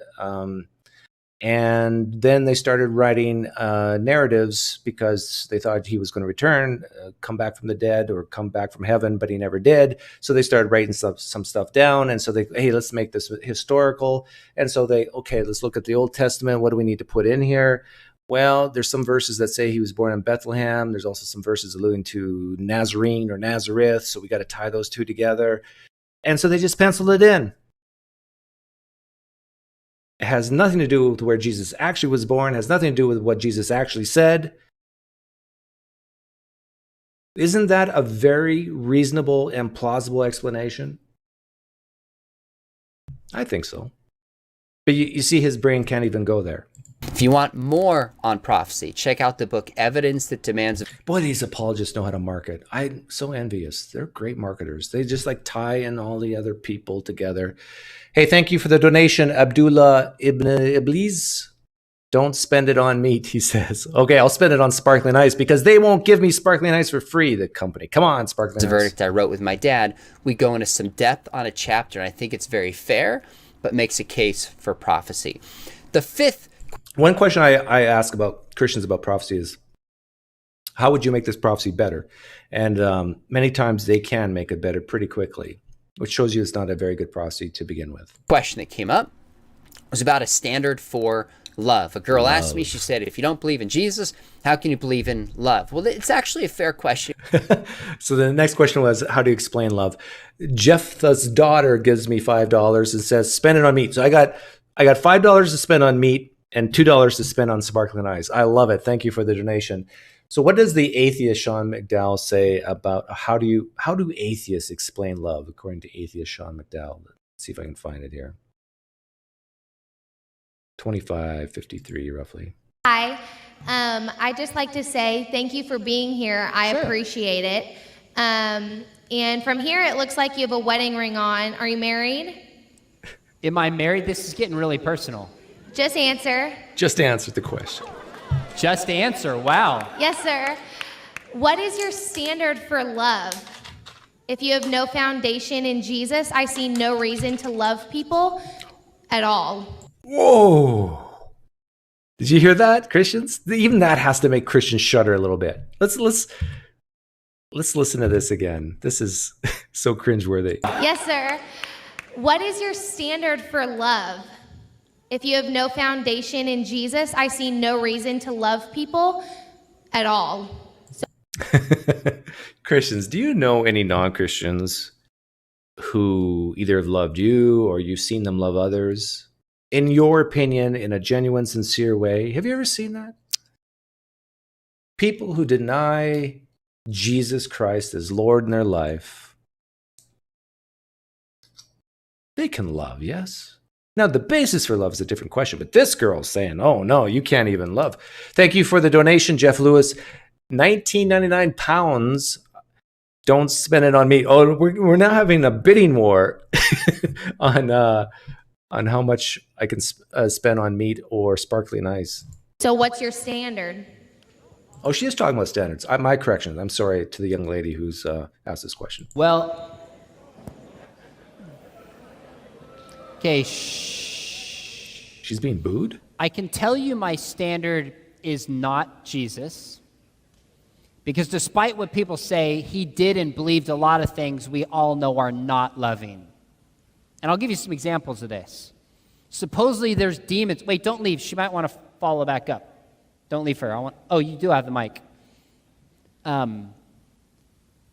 And then they started writing narratives because they thought he was going to return, come back from the dead or come back from heaven, but he never did. So they started writing some stuff down. And so hey, let's make this historical. And so okay, let's look at the Old Testament. What do we need to put in here? Well, there's some verses that say he was born in Bethlehem. There's also some verses alluding to Nazarene or Nazareth. So we got to tie those two together. And so they just penciled it in. It has nothing to do with where Jesus actually was born, has nothing to do with what Jesus actually said. Isn't that a very reasonable and plausible explanation? I think so. But you see, his brain can't even go there. If you want more on prophecy, check out the book Evidence That Demands... Boy, these apologists know how to market. I'm so envious. They're great marketers. They just tie in all the other people together. Hey, thank you for the donation, Abdullah Ibn Iblis. Don't spend it on meat, he says. Okay, I'll spend it on sparkling ice because they won't give me sparkling ice for free, the company. Come on, sparkling ice. The verdict I wrote with my dad. We go into some depth on a chapter, and I think it's very fair, but makes a case for prophecy. The fifth... One question I ask about Christians about prophecy is, how would you make this prophecy better? And many times they can make it better pretty quickly, which shows you it's not a very good prophecy to begin with. Question that came up was about a standard for love. A girl asked me, she said, if you don't believe in Jesus, how can you believe in love? Well, it's actually a fair question. So the next question was, how do you explain love? Jephthah's daughter gives me $5 and says, spend it on meat. So I got $5 to spend on meat and $2 to spend on sparkling ice. I love it. Thank you for the donation. So what does the atheist Sean McDowell say about how do atheists explain love, according to atheist Sean McDowell? Let's see if I can find it here. 2553 roughly. Hi. I'd just like to say thank you for being here. I appreciate it. And from here, it looks like you have a wedding ring on. Are you married? Am I married? This is getting really personal. Just answer. Just answer the question. Just answer. Wow. Yes, sir. What is your standard for love? If you have no foundation in Jesus, I see no reason to love people at all. Whoa. Did you hear that, Christians? Even that has to make Christians shudder a little bit. Let's listen to this again. This is so cringeworthy. Yes, sir. What is your standard for love? If you have no foundation in Jesus, I see no reason to love people at all. Christians, do you know any non-Christians who either have loved you or you've seen them love others, in your opinion, in a genuine, sincere way? Have you ever seen that? People who deny Jesus Christ as Lord in their life, they can love, yes? Now, the basis for love is a different question, but this girl's saying, oh, no, you can't even love. Thank you for the donation, Jeff Lewis. 19.99 pounds. Don't spend it on meat. Oh, we're now having a bidding war on how much I can spend on meat or sparkling ice. So what's your standard? Oh, she is talking about standards. My correction. I'm sorry to the young lady who's asked this question. Well, okay, She's being booed? I can tell you my standard is not Jesus. Because despite what people say, he did and believed a lot of things we all know are not loving. And I'll give you some examples of this. Supposedly there's demons. Wait, don't leave. She might want to follow back up. Don't leave her. Oh, you do have the mic.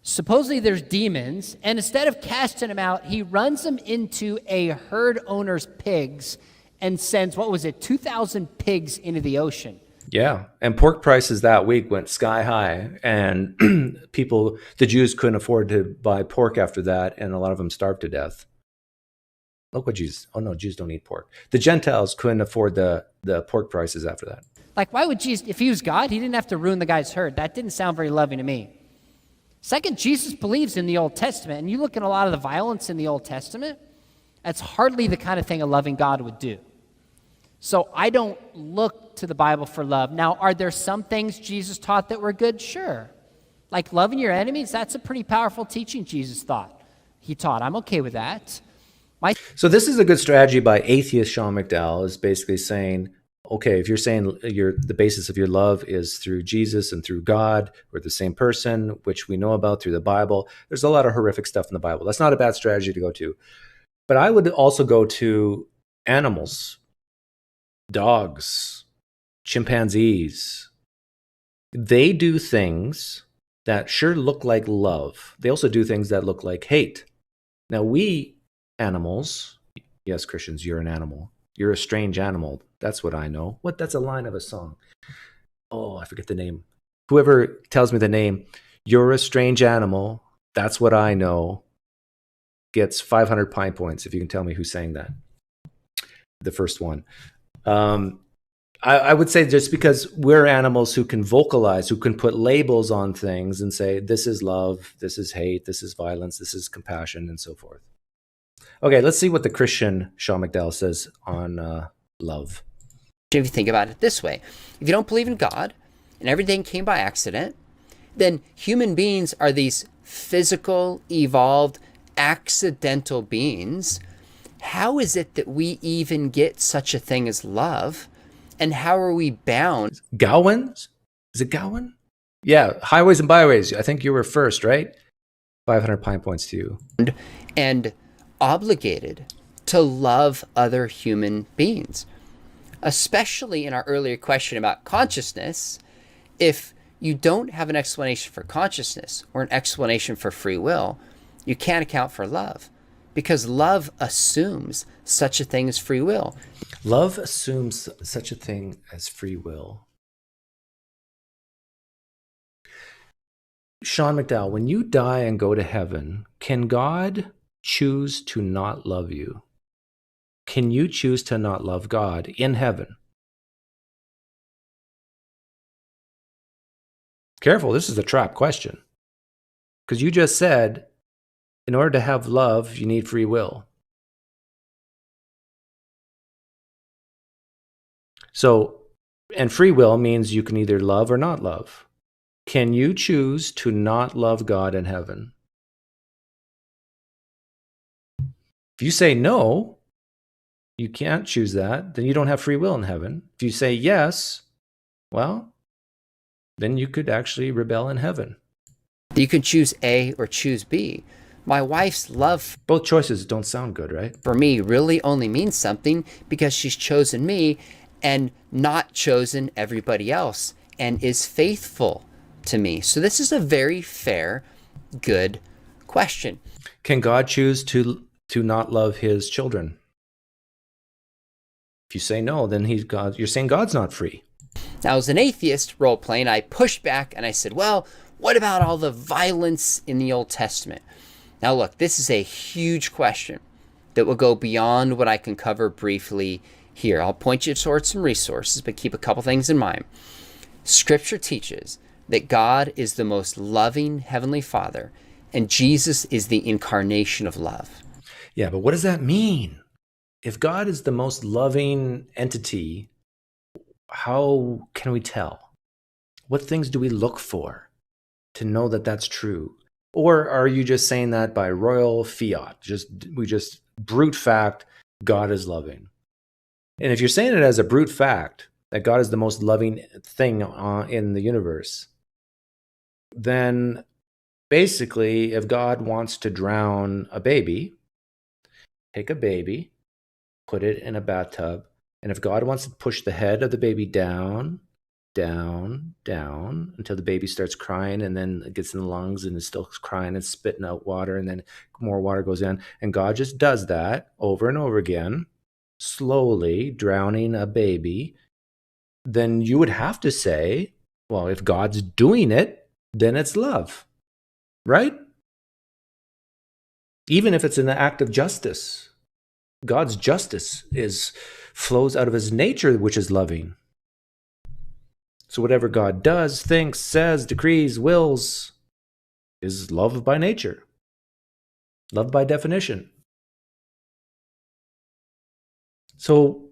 Supposedly there's demons, and instead of casting them out, he runs them into a herd owner's pigs and sends, 2,000 pigs into the ocean. Yeah, and pork prices that week went sky high, and the Jews couldn't afford to buy pork after that, and a lot of them starved to death. Look what Jews, oh no, Jews don't eat pork. The Gentiles couldn't afford the pork prices after that. Like, why would Jesus, if he was God, he didn't have to ruin the guy's herd. That didn't sound very loving to me. Second, Jesus believes in the Old Testament, and you look at a lot of the violence in the Old Testament, that's hardly the kind of thing a loving God would do. So I don't look to the Bible for love. Now, are there some things Jesus taught that were good? Sure. Like loving your enemies, that's a pretty powerful teaching he taught. I'm okay with that. So this is a good strategy by atheist Sean McDowell, is basically saying, okay, if you're saying the basis of your love is through Jesus and through God, or the same person, which we know about through the Bible, there's a lot of horrific stuff in the Bible. That's not a bad strategy to go to. But I would also go to animals, dogs, chimpanzees. They do things that sure look like love. They also do things that look like hate. Now, we animals, yes, Christians, you're an animal. You're a strange animal. That's what I know. That's a line of a song. Oh, I forget the name. Whoever tells me the name, you're a strange animal. That's what I know. Gets 500 Pine points if you can tell me who sang that. The first one. I would say just because we're animals who can vocalize, who can put labels on things and say, this is love, this is hate, this is violence, this is compassion, and so forth. Okay, let's see what the Christian Sean McDowell says on love. If you think about it this way, if you don't believe in God and everything came by accident, then human beings are these physical, evolved, accidental beings. How is it that we even get such a thing as love? And how are we bound? Gowan? Is it Gowan? Yeah, highways and byways. I think you were first, right? 500 Pine points to you. And obligated to love other human beings. Especially in our earlier question about consciousness, if you don't have an explanation for consciousness or an explanation for free will, you can't account for love. Because love assumes such a thing as free will. Love assumes such a thing as free will. Sean McDowell, when you die and go to heaven, can God choose to not love you? Can you choose to not love God in heaven? Careful, this is a trap question. Because you just said, in order to have love, you need free will. So, and free will means you can either love or not love. Can you choose to not love God in heaven? If you say no, you can't choose that, then you don't have free will in heaven. If you say yes, well, then you could actually rebel in heaven. You can choose A or choose B. My wife's love Both choices don't sound good, right? for me really only means something because she's chosen me and not chosen everybody else and is faithful to me. So this is a very fair, good question. Can God choose to not love his children? If you say no, then you're saying God's not free. Now, as an atheist role-playing, I pushed back and I said, well, what about all the violence in the Old Testament? Now, look, this is a huge question that will go beyond what I can cover briefly here. I'll point you towards some resources, but keep a couple things in mind. Scripture teaches that God is the most loving Heavenly Father, and Jesus is the incarnation of love. Yeah, but what does that mean? If God is the most loving entity, how can we tell? What things do we look for to know that that's true? Or are you just saying that by royal fiat? We just brute fact, God is loving. And if you're saying it as a brute fact, that God is the most loving thing in the universe, then basically, if God wants to drown a baby, take a baby, put it in a bathtub, and if God wants to push the head of the baby down, down, down, until the baby starts crying, and then it gets in the lungs and is still crying and spitting out water, and then more water goes in, and God just does that over and over again, slowly drowning a baby, then you would have to say, well, if God's doing it, then it's love, right? Even if it's an act of justice. God's justice flows out of his nature, which is loving. So whatever God does, thinks, says, decrees, wills, is love by nature. Love by definition. So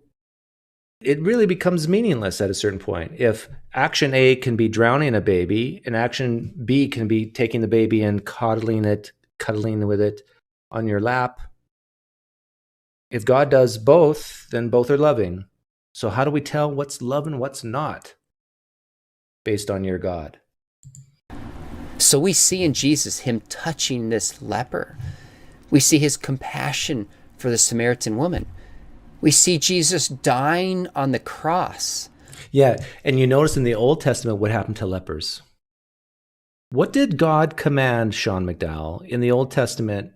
it really becomes meaningless at a certain point. If action A can be drowning a baby, and action B can be taking the baby and cuddling with it on your lap, if God does both, then both are loving. So how do we tell what's love and what's not based on your God? So we see in Jesus him touching this leper. We see his compassion for the Samaritan woman. We see Jesus dying on the cross. Yeah, and you notice in the Old Testament what happened to lepers. What did God command, Sean McDowell, in the Old Testament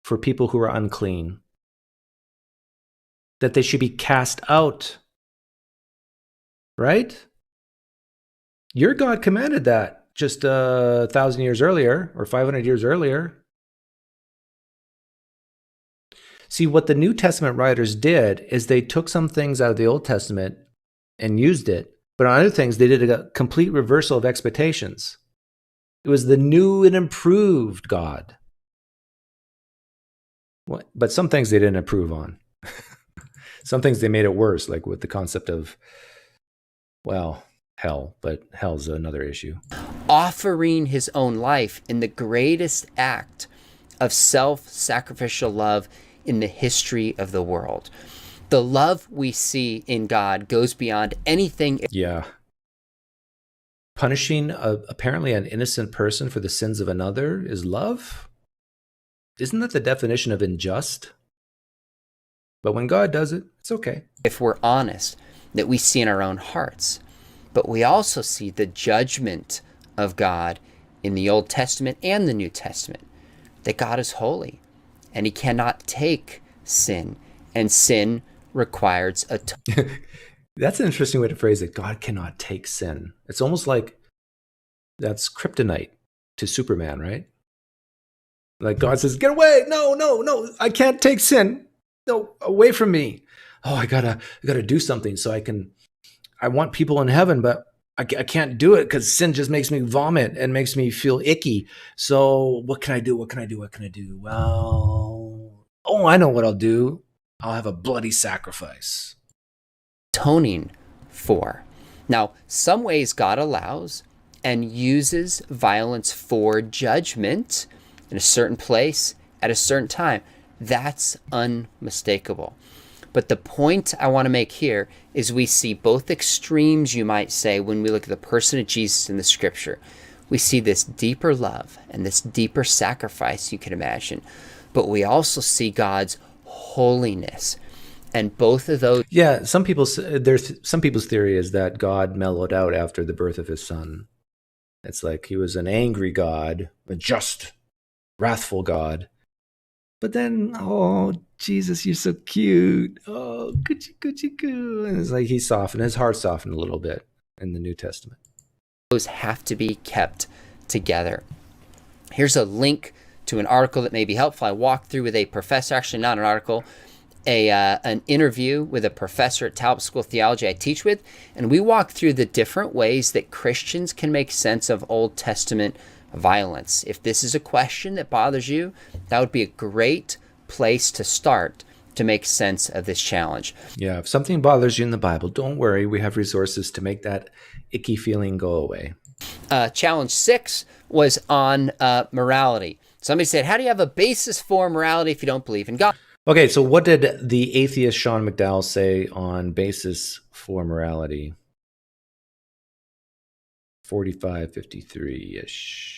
for people who are unclean? That they should be cast out. Right? Your God commanded that just 1,000 years earlier or 500 years earlier. See, what the New Testament writers did is they took some things out of the Old Testament and used it. But on other things, they did a complete reversal of expectations. It was the new and improved God. But some things they didn't improve on. Some things they made it worse, like with the concept of, well, hell. But hell's another issue. Offering his own life in the greatest act of self-sacrificial love in the history of the world. The love we see in God goes beyond anything. Yeah. Punishing apparently an innocent person for the sins of another is love? Isn't that the definition of unjust? But when God does it, it's okay. If we're honest, that we see in our own hearts. But we also see the judgment of God in the Old Testament and the New Testament. That God is holy and he cannot take sin, and sin requires atonement. That's an interesting way to phrase it. God cannot take sin. It's almost like that's kryptonite to Superman, right? Like God says, get away. No, I can't take sin. No, away from me. Oh, I gotta do something so I want people in heaven, but I can't do it because sin just makes me vomit and makes me feel icky. So what can I do? What can I do? Well, I know what I'll do. I'll have a bloody sacrifice. Atoning for. Now, some ways God allows and uses violence for judgment in a certain place at a certain time. That's unmistakable. But the point I want to make here is we see both extremes, you might say, when we look at the person of Jesus in the scripture. We see this deeper love and this deeper sacrifice, you can imagine. But we also see God's holiness. And both of those... Yeah, some people's theory is that God mellowed out after the birth of his son. It's like he was an angry God, a just, wrathful God. But then, oh, Jesus, you're so cute. Oh, coochie. And it's like he softened, his heart softened a little bit in the New Testament. Those have to be kept together. Here's a link to an article that may be helpful. I walked through with a professor, actually not an article, an interview with a professor at Talbot School of Theology I teach with, and we walked through the different ways that Christians can make sense of Old Testament violence. If this is a question that bothers you, that would be a great place to start to make sense of this challenge. Yeah, if something bothers you in the Bible, don't worry. We have resources to make that icky feeling go away. Challenge 6 was on morality. Somebody said, how do you have a basis for morality if you don't believe in God? Okay, so what did the atheist Sean McDowell say on basis for morality? 45-53-ish.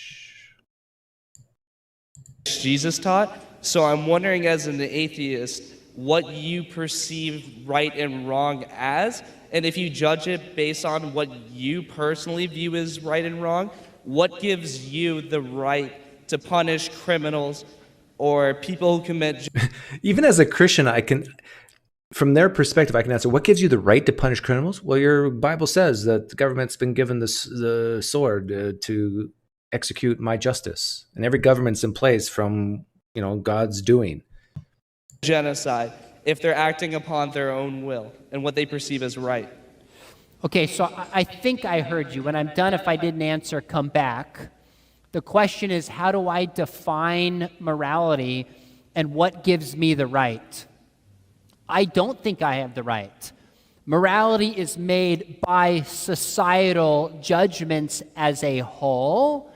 Jesus taught. So I'm wondering, as an atheist, what you perceive right and wrong as, and if you judge it based on what you personally view as right and wrong, what gives you the right to punish criminals or people who commit... Even as a Christian, I can, from their perspective, I can answer, what gives you the right to punish criminals? Well, your Bible says that the government's been given the sword to execute my justice. And every government's in place from, God's doing. Genocide, if they're acting upon their own will and what they perceive as right. Okay, so I think I heard you. When I'm done, if I didn't answer, come back. The question is, how do I define morality and what gives me the right? I don't think I have the right. Morality is made by societal judgments as a whole,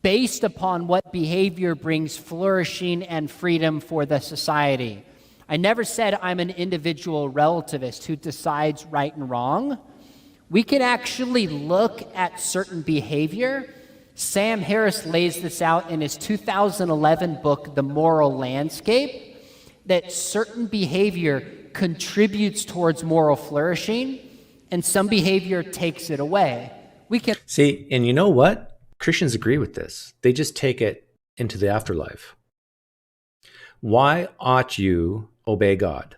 based upon what behavior brings flourishing and freedom for the society. I never said I'm an individual relativist who decides right and wrong. We can actually look at certain behavior. Sam Harris lays this out in his 2011 book, The Moral Landscape, that certain behavior contributes towards moral flourishing and some behavior takes it away. We can See, and you know what? Christians agree with this. They just take it into the afterlife. Why ought you obey God?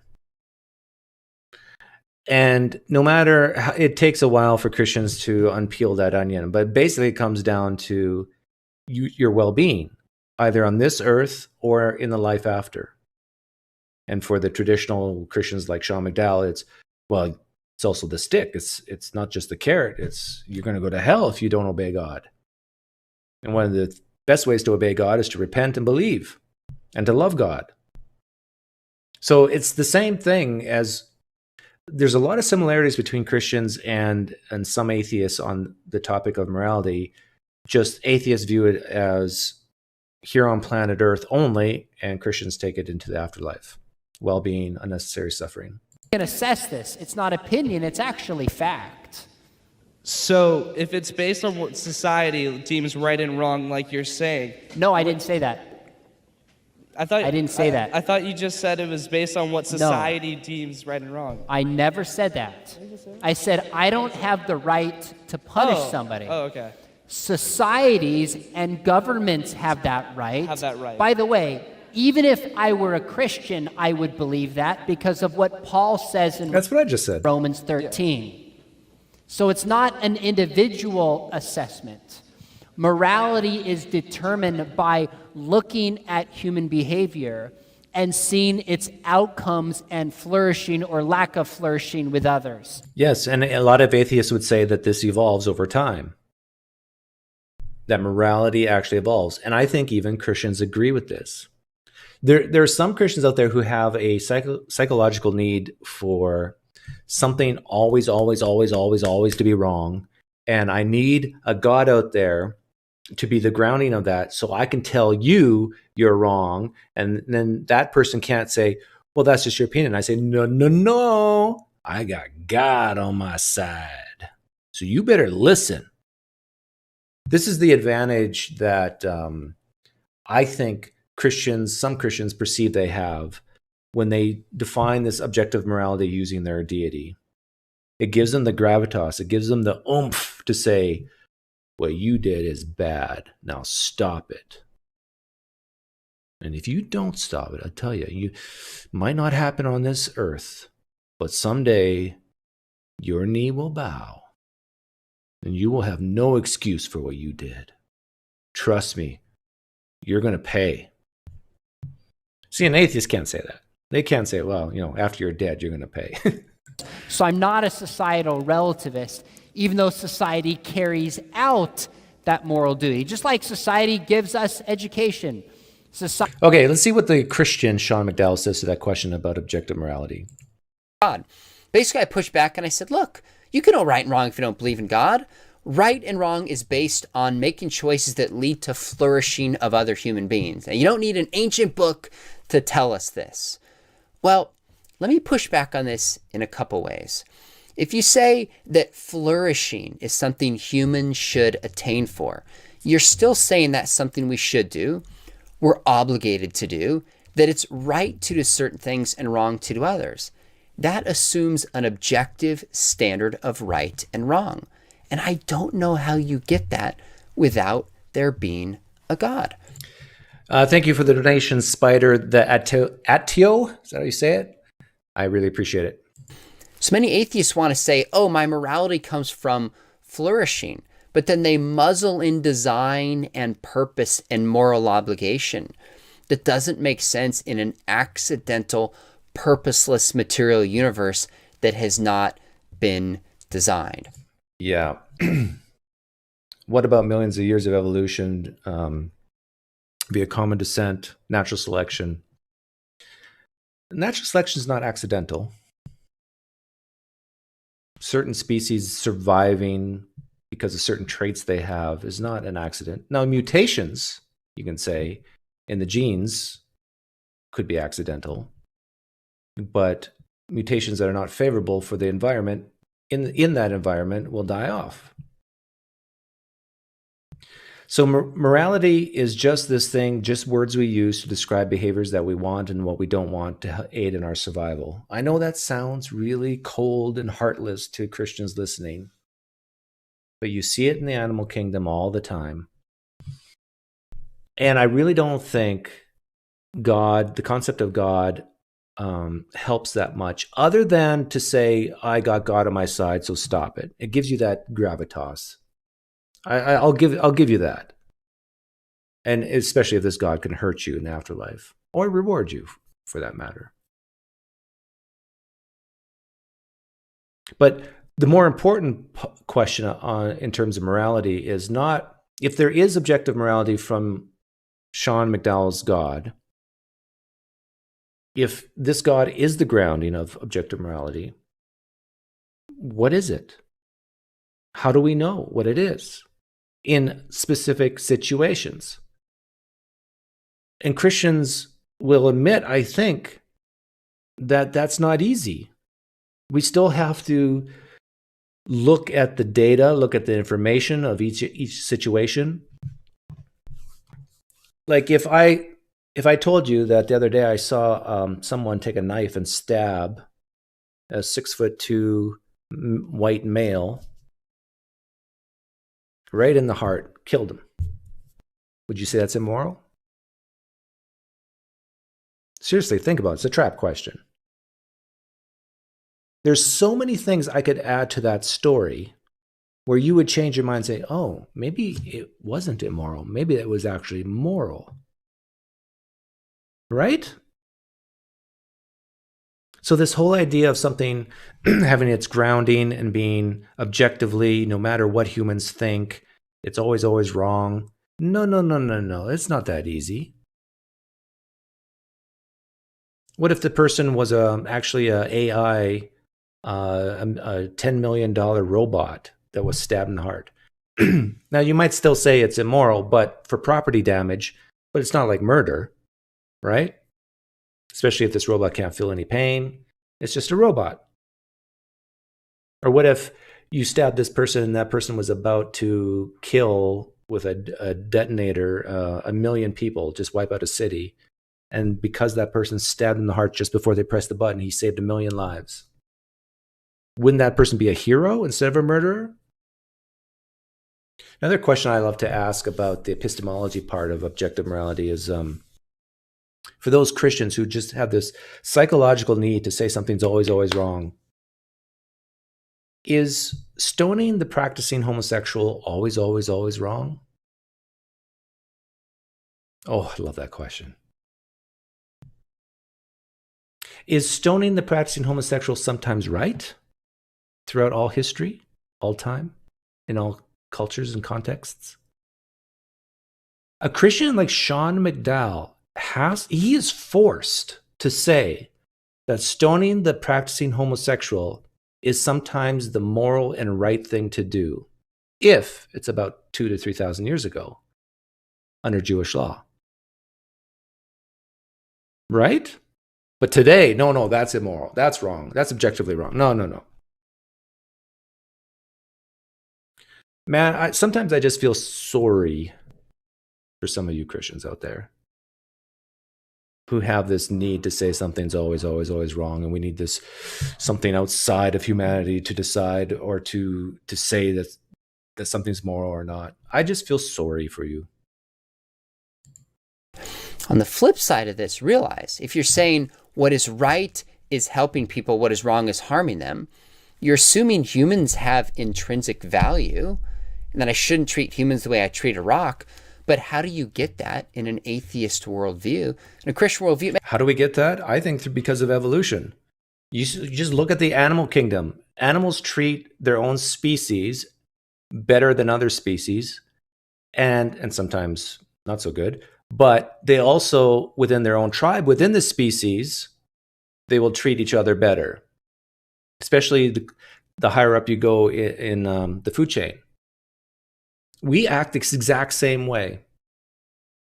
And no matter how, it takes a while for Christians to unpeel that onion, but basically it comes down to your well-being, either on this earth or in the life after. And for the traditional Christians like Sean McDowell, it's also the stick. It's not just the carrot. It's you're going to go to hell if you don't obey God. And one of the best ways to obey God is to repent and believe and to love God. So it's the same thing as there's a lot of similarities between Christians and some atheists on the topic of morality. Just atheists view it as here on planet Earth only, and Christians take it into the afterlife. Well-being, unnecessary suffering. can assess this. It's not opinion, it's actually fact. So if it's based on what society deems right and wrong, like you're saying. No, I didn't say that. I didn't say that. I thought you just said it was based on what society deems right and wrong. I never said that. I said I don't have the right to punish somebody. Oh, okay. Societies and governments have that right. Have that right. By the way, even if I were a Christian, I would believe that because of what Paul says in That's what I just said. Romans 13. So it's not an individual assessment. Morality is determined by looking at human behavior and seeing its outcomes and flourishing or lack of flourishing with others. Yes, and a lot of atheists would say that this evolves over time, that morality actually evolves. And I think even Christians agree with this. There are some Christians out there who have a psychological need for something always to be wrong. And I need a God out there to be the grounding of that so I can tell you you're wrong. And then that person can't say, well, that's just your opinion. I say, no. I got God on my side. So you better listen. This is the advantage that I think some Christians perceive they have when they define this objective morality using their deity. It gives them the gravitas. It gives them the oomph to say, what you did is bad. Now stop it. And if you don't stop it, I tell you, you might not happen on this earth, but someday your knee will bow and you will have no excuse for what you did. Trust me, you're going to pay. See, an atheist can't say that. They can't say, well, after you're dead, you're going to pay. So I'm not a societal relativist, even though society carries out that moral duty. Just like society gives us education. Okay, let's see what the Christian Sean McDowell says to that question about objective morality. God. Basically, I pushed back and I said, look, you can know right and wrong if you don't believe in God. Right and wrong is based on making choices that lead to flourishing of other human beings. And you don't need an ancient book to tell us this. Well, let me push back on this in a couple ways. If you say that flourishing is something humans should attain for, you're still saying that's something we should do, we're obligated to do, that it's right to do certain things and wrong to do others. That assumes an objective standard of right and wrong. And I don't know how you get that without there being a God. Thank you for the donation, Spider. The Attio, is that how you say it? I really appreciate it. So many atheists want to say, oh, my morality comes from flourishing, but then they muzzle in design and purpose and moral obligation. That doesn't make sense in an accidental, purposeless material universe that has not been designed. Yeah. What about millions of years of evolution via common descent, natural selection? Natural selection is not accidental. Certain species surviving because of certain traits they have is not an accident. Now, mutations, you can say, in the genes could be accidental. but mutations that are not favorable for the environment in that environment will die off. So morality is just this thing, just words we use to describe behaviors that we want and what we don't want to aid in our survival. I know that sounds really cold and heartless to Christians listening, but you see it in the animal kingdom all the time. And I really don't think God, the concept of God, helps that much, other than to say, I got God on my side, so stop it. It gives you that gravitas. I'll give you that. And especially if this God can hurt you in the afterlife, or reward you for that matter. But the more important question in terms of morality is not if there is objective morality from Sean McDowell's God. If this God is the grounding of objective morality, what is it? How do we know what it is in specific situations? And Christians will admit, I think, that that's not easy. We still have to look at the data, look at the information of each situation. Like if I told you that the other day I saw someone take a knife and stab a 6'2" white male right in the heart, killed him, would you say that's immoral? Seriously, think about it. It's a trap question. There's so many things I could add to that story where you would change your mind and say, oh, maybe it wasn't immoral. Maybe it was actually moral. Right? So this whole idea of something having its grounding and being objectively, no matter what humans think, it's always wrong. No. It's not that easy. What if the person was actually a AI, a $10 million robot that was stabbed in the heart? Now, you might still say it's immoral, but for property damage, but it's not like murder, right? Especially if this robot can't feel any pain. It's just a robot. Or what if you stabbed this person and that person was about to kill with a detonator 1 million people, just wipe out a city. And because that person stabbed in the heart just before they pressed the button, he saved 1 million lives. Wouldn't that person be a hero instead of a murderer? Another question I love to ask about the epistemology part of objective morality is for those Christians who just have this psychological need to say something's always wrong, is stoning the practicing homosexual always wrong? Oh, I love that question. Is stoning the practicing homosexual sometimes right throughout all history, all time, in all cultures and contexts? A Christian like Sean McDowell he is forced to say that stoning the practicing homosexual is sometimes the moral and right thing to do if it's about 2,000 to 3,000 years ago under Jewish law. Right? But today, no, that's immoral. That's wrong. That's objectively wrong. No. Man, sometimes I just feel sorry for some of you Christians out there who have this need to say something's always wrong, and we need this something outside of humanity to decide or to say that something's moral or not. I just feel sorry for you. On the flip side of this, realize if you're saying what is right is helping people, what is wrong is harming them, you're assuming humans have intrinsic value and that I shouldn't treat humans the way I treat a rock. But how do you get that in an atheist worldview? In a Christian worldview? How do we get that? I think because of evolution. You just look at the animal kingdom. Animals treat their own species better than other species, and sometimes not so good. But they also, within their own tribe, within the species, they will treat each other better. Especially the higher up you go in the food chain. We act the exact same way.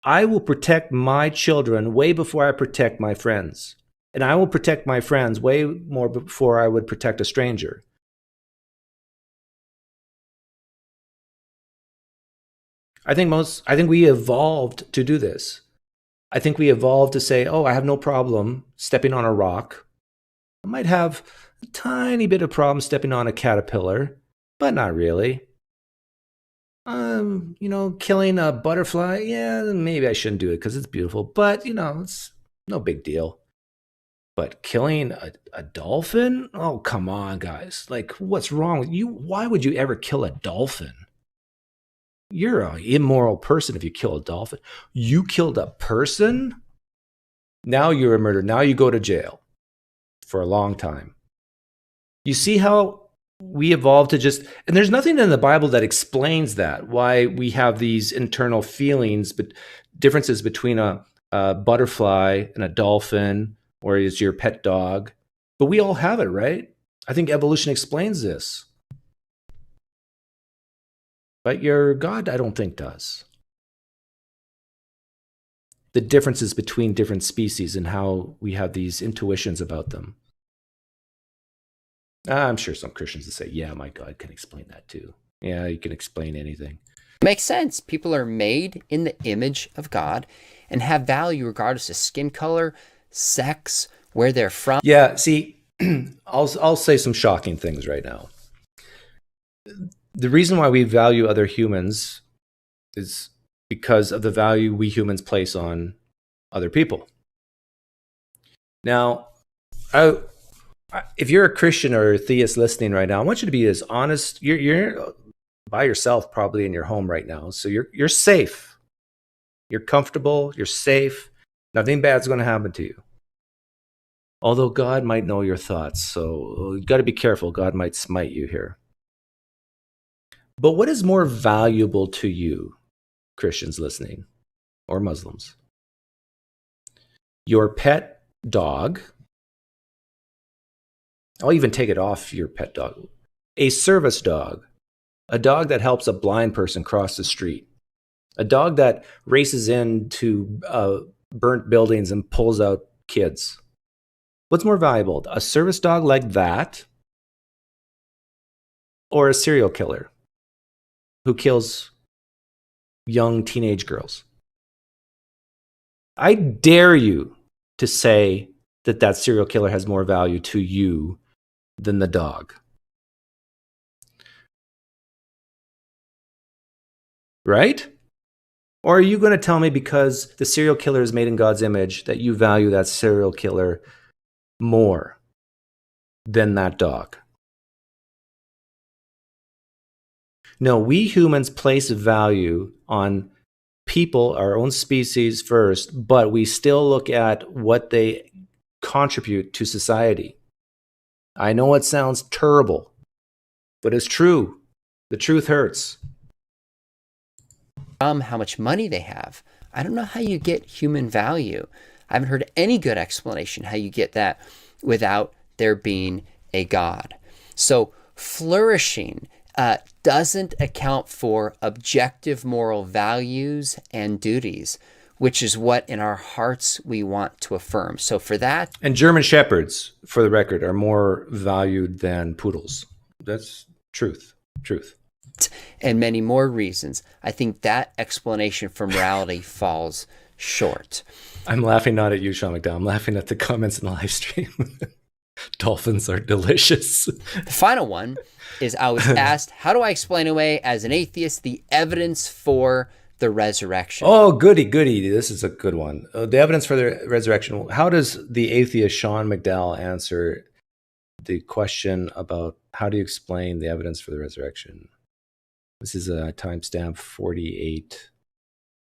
I will protect my children way before I protect my friends. And I will protect my friends way more before I would protect a stranger. I think we evolved to do this. I think we evolved to say, oh, I have no problem stepping on a rock. I might have a tiny bit of problem stepping on a caterpillar, but not really. Killing a butterfly, yeah, maybe I shouldn't do it because it's beautiful, but it's no big deal. But killing a dolphin? Oh, come on, guys. Like, what's wrong with you? Why would you ever kill a dolphin? You're an immoral person if you kill a dolphin. You killed a person? Now you're a murderer. Now you go to jail for a long time. You see how we evolved to just, and there's nothing in the Bible that explains that, why we have these internal feelings, but differences between a butterfly and a dolphin, or is your pet dog. But we all have it, right? I think evolution explains this. But your God, I don't think, does. The differences between different species and how we have these intuitions about them. I'm sure some Christians will say, yeah, my God can explain that too. Yeah, you can explain anything. Makes sense. People are made in the image of God and have value regardless of skin color, sex, where they're from. Yeah, see, I'll say some shocking things right now. The reason why we value other humans is because of the value we humans place on other people. Now, if you're a Christian or a theist listening right now, I want you to be as honest. You're by yourself probably in your home right now, so you're safe. You're comfortable. You're safe. Nothing bad's going to happen to you. Although God might know your thoughts, so you've got to be careful. God might smite you here. But what is more valuable to you, Christians listening, or Muslims? Your pet dog. I'll even take it off your pet dog. A service dog. A dog that helps a blind person cross the street. A dog that races into burnt buildings and pulls out kids. What's more valuable? A service dog like that? Or a serial killer who kills young teenage girls? I dare you to say that serial killer has more value to you than the dog. Right? Or are you going to tell me because the serial killer is made in God's image that you value that serial killer more than that dog? No, we humans place value on people, our own species first, but we still look at what they contribute to society. I know it sounds terrible, but it's true. The truth hurts. How much money they have. I don't know how you get human value. I haven't heard any good explanation how you get that without there being a God. So flourishing doesn't account for objective moral values and duties, which is what in our hearts we want to affirm. So for that... And German Shepherds, for the record, are more valued than poodles. That's truth. Truth. And many more reasons, I think that explanation for morality falls short. I'm laughing not at you, Sean McDowell. I'm laughing at the comments in the live stream. Dolphins are delicious. The final one is I was asked, how do I explain away as an atheist the evidence for the resurrection? Oh, goody. This is a good one. The evidence for the resurrection. How does the atheist Sean McDowell answer the question about how do you explain the evidence for the resurrection? This is a timestamp 48.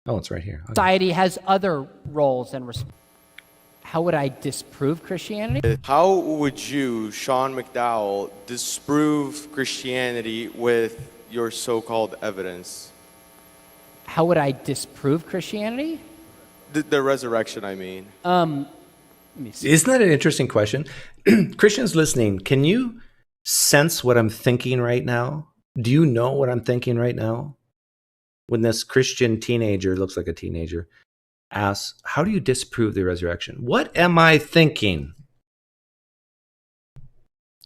Oh, it's right here. Okay. Society has other roles and responsibilities. How would I disprove Christianity? How would you, Sean McDowell, disprove Christianity with your so-called evidence? How would I disprove Christianity? The resurrection, I mean. Let me see. Isn't that an interesting question? Christians listening, can you sense what I'm thinking right now? Do you know what I'm thinking right now? When this Christian teenager, looks like a teenager, asks, how do you disprove the resurrection? What am I thinking?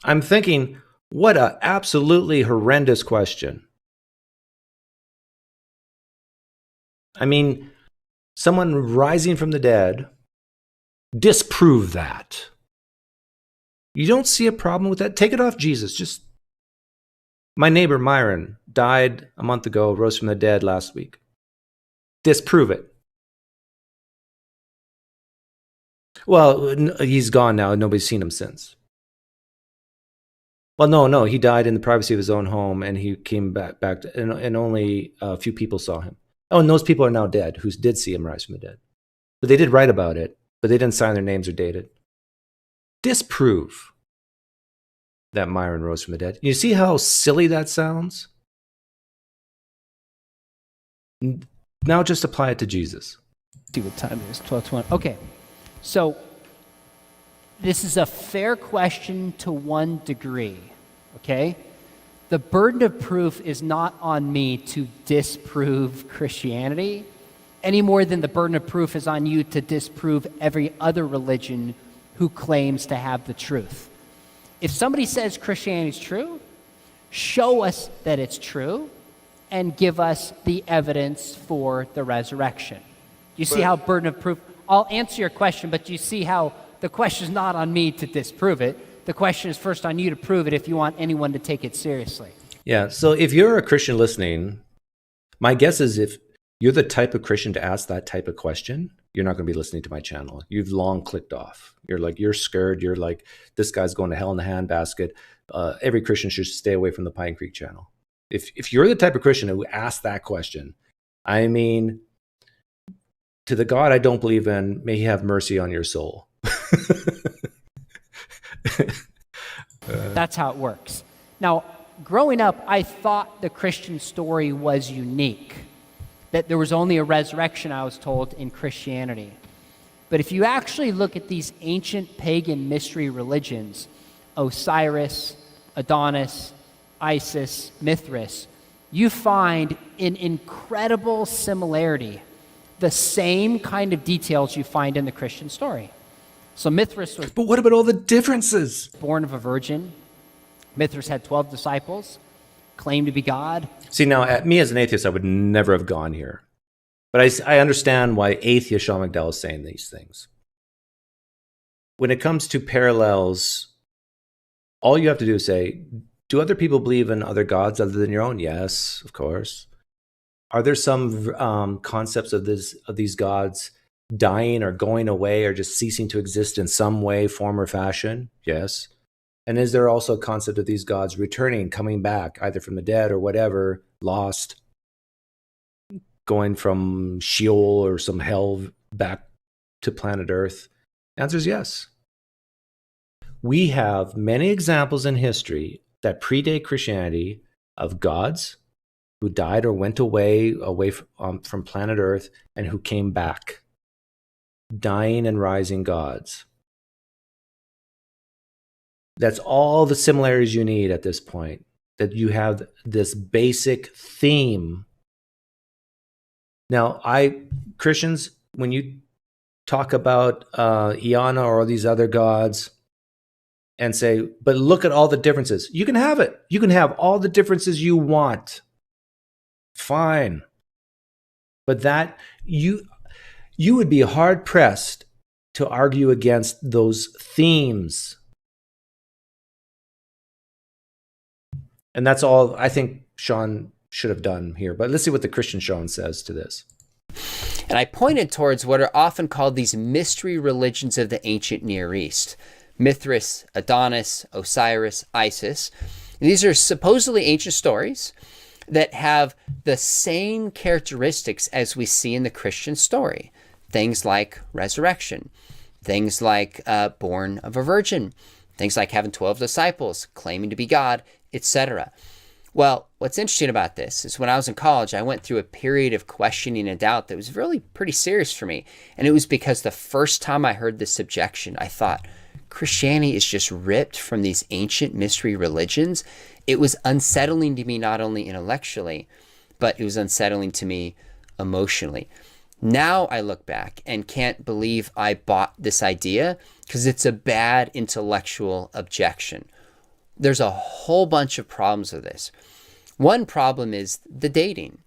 I'm thinking, what a absolutely horrendous question. I mean, someone rising from the dead, disprove that. You don't see a problem with that? Take it off Jesus. Just, my neighbor Myron died a month ago, rose from the dead last week. Disprove it. Well, he's gone now. Nobody's seen him since. Well, no, he died in the privacy of his own home, and he came back and only a few people saw him. Oh, and those people are now dead who did see him rise from the dead. But they did write about it, but they didn't sign their names or date it. Disprove that Myron rose from the dead. You see how silly that sounds? Now just apply it to Jesus. See what time it is, 12:20. Okay, so this is a fair question to one degree, okay? The burden of proof is not on me to disprove Christianity any more than the burden of proof is on you to disprove every other religion who claims to have the truth. If somebody says Christianity is true, show us that it's true and give us the evidence for the resurrection. You see how burden of proof, I'll answer your question, but you see how the question is not on me to disprove it. The question is first on you to prove it if you want anyone to take it seriously. Yeah, so if you're a Christian listening, my guess is if you're the type of Christian to ask that type of question, you're not going to be listening to my channel. You've long clicked off. You're scared. You're like, this guy's going to hell in the handbasket. Every Christian should stay away from the PineCreek channel. If you're the type of Christian who asks that question, I mean, to the God I don't believe in, may he have mercy on your soul. That's how it works. Now, growing up, I thought the Christian story was unique, that there was only a resurrection, I was told, in Christianity. But if you actually look at these ancient pagan mystery religions, Osiris, Adonis, Isis, Mithras, you find an incredible similarity, the same kind of details you find in the Christian story. So Mithras was But what about all the differences? born of a virgin. Mithras had 12 disciples, claimed to be God. See, now, me as an atheist, I would never have gone here. But I understand why atheist Sean McDowell is saying these things. When it comes to parallels, all you have to do is say, do other people believe in other gods other than your own? Yes, of course. Are there some concepts of these gods dying or going away or just ceasing to exist in some way, form, or fashion? Yes. And is there also a concept of these gods returning, coming back, either from the dead or whatever, lost, going from Sheol or some hell back to planet Earth? The answer is yes. We have many examples in history that predate Christianity of gods who died or went away from planet Earth and who came back. Dying and rising gods. That's all the similarities you need at this point. That you have this basic theme. Now, Christians, when you talk about Iana or these other gods and say, but look at all the differences. You can have it. You can have all the differences you want. Fine. But that, you would be hard pressed to argue against those themes. And that's all I think Sean should have done here. But let's see what the Christian Sean says to this. And I pointed towards what are often called these mystery religions of the ancient Near East. Mithras, Adonis, Osiris, Isis. And these are supposedly ancient stories that have the same characteristics as we see in the Christian story. Things like resurrection, things like born of a virgin, things like having 12 disciples, claiming to be God, etc. Well, what's interesting about this is when I was in college, I went through a period of questioning and doubt that was really pretty serious for me. And it was because the first time I heard this objection, I thought, Christianity is just ripped from these ancient mystery religions. It was unsettling to me, not only intellectually, but it was unsettling to me emotionally. Now I look back and can't believe I bought this idea because it's a bad intellectual objection. There's a whole bunch of problems with this. One problem is the dating,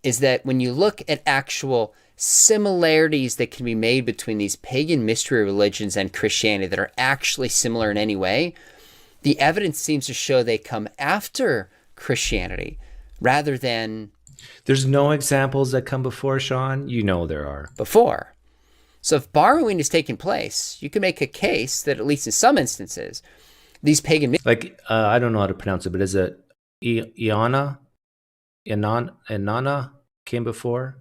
is that when you look at actual similarities that can be made between these pagan mystery religions and Christianity that are actually similar in any way, the evidence seems to show they come after Christianity rather than There's no examples that come before, Sean? You know there are. before. So if borrowing is taking place, you can make a case that at least in some instances, these pagan Like, I don't know how to pronounce it, but is it Inanna came before?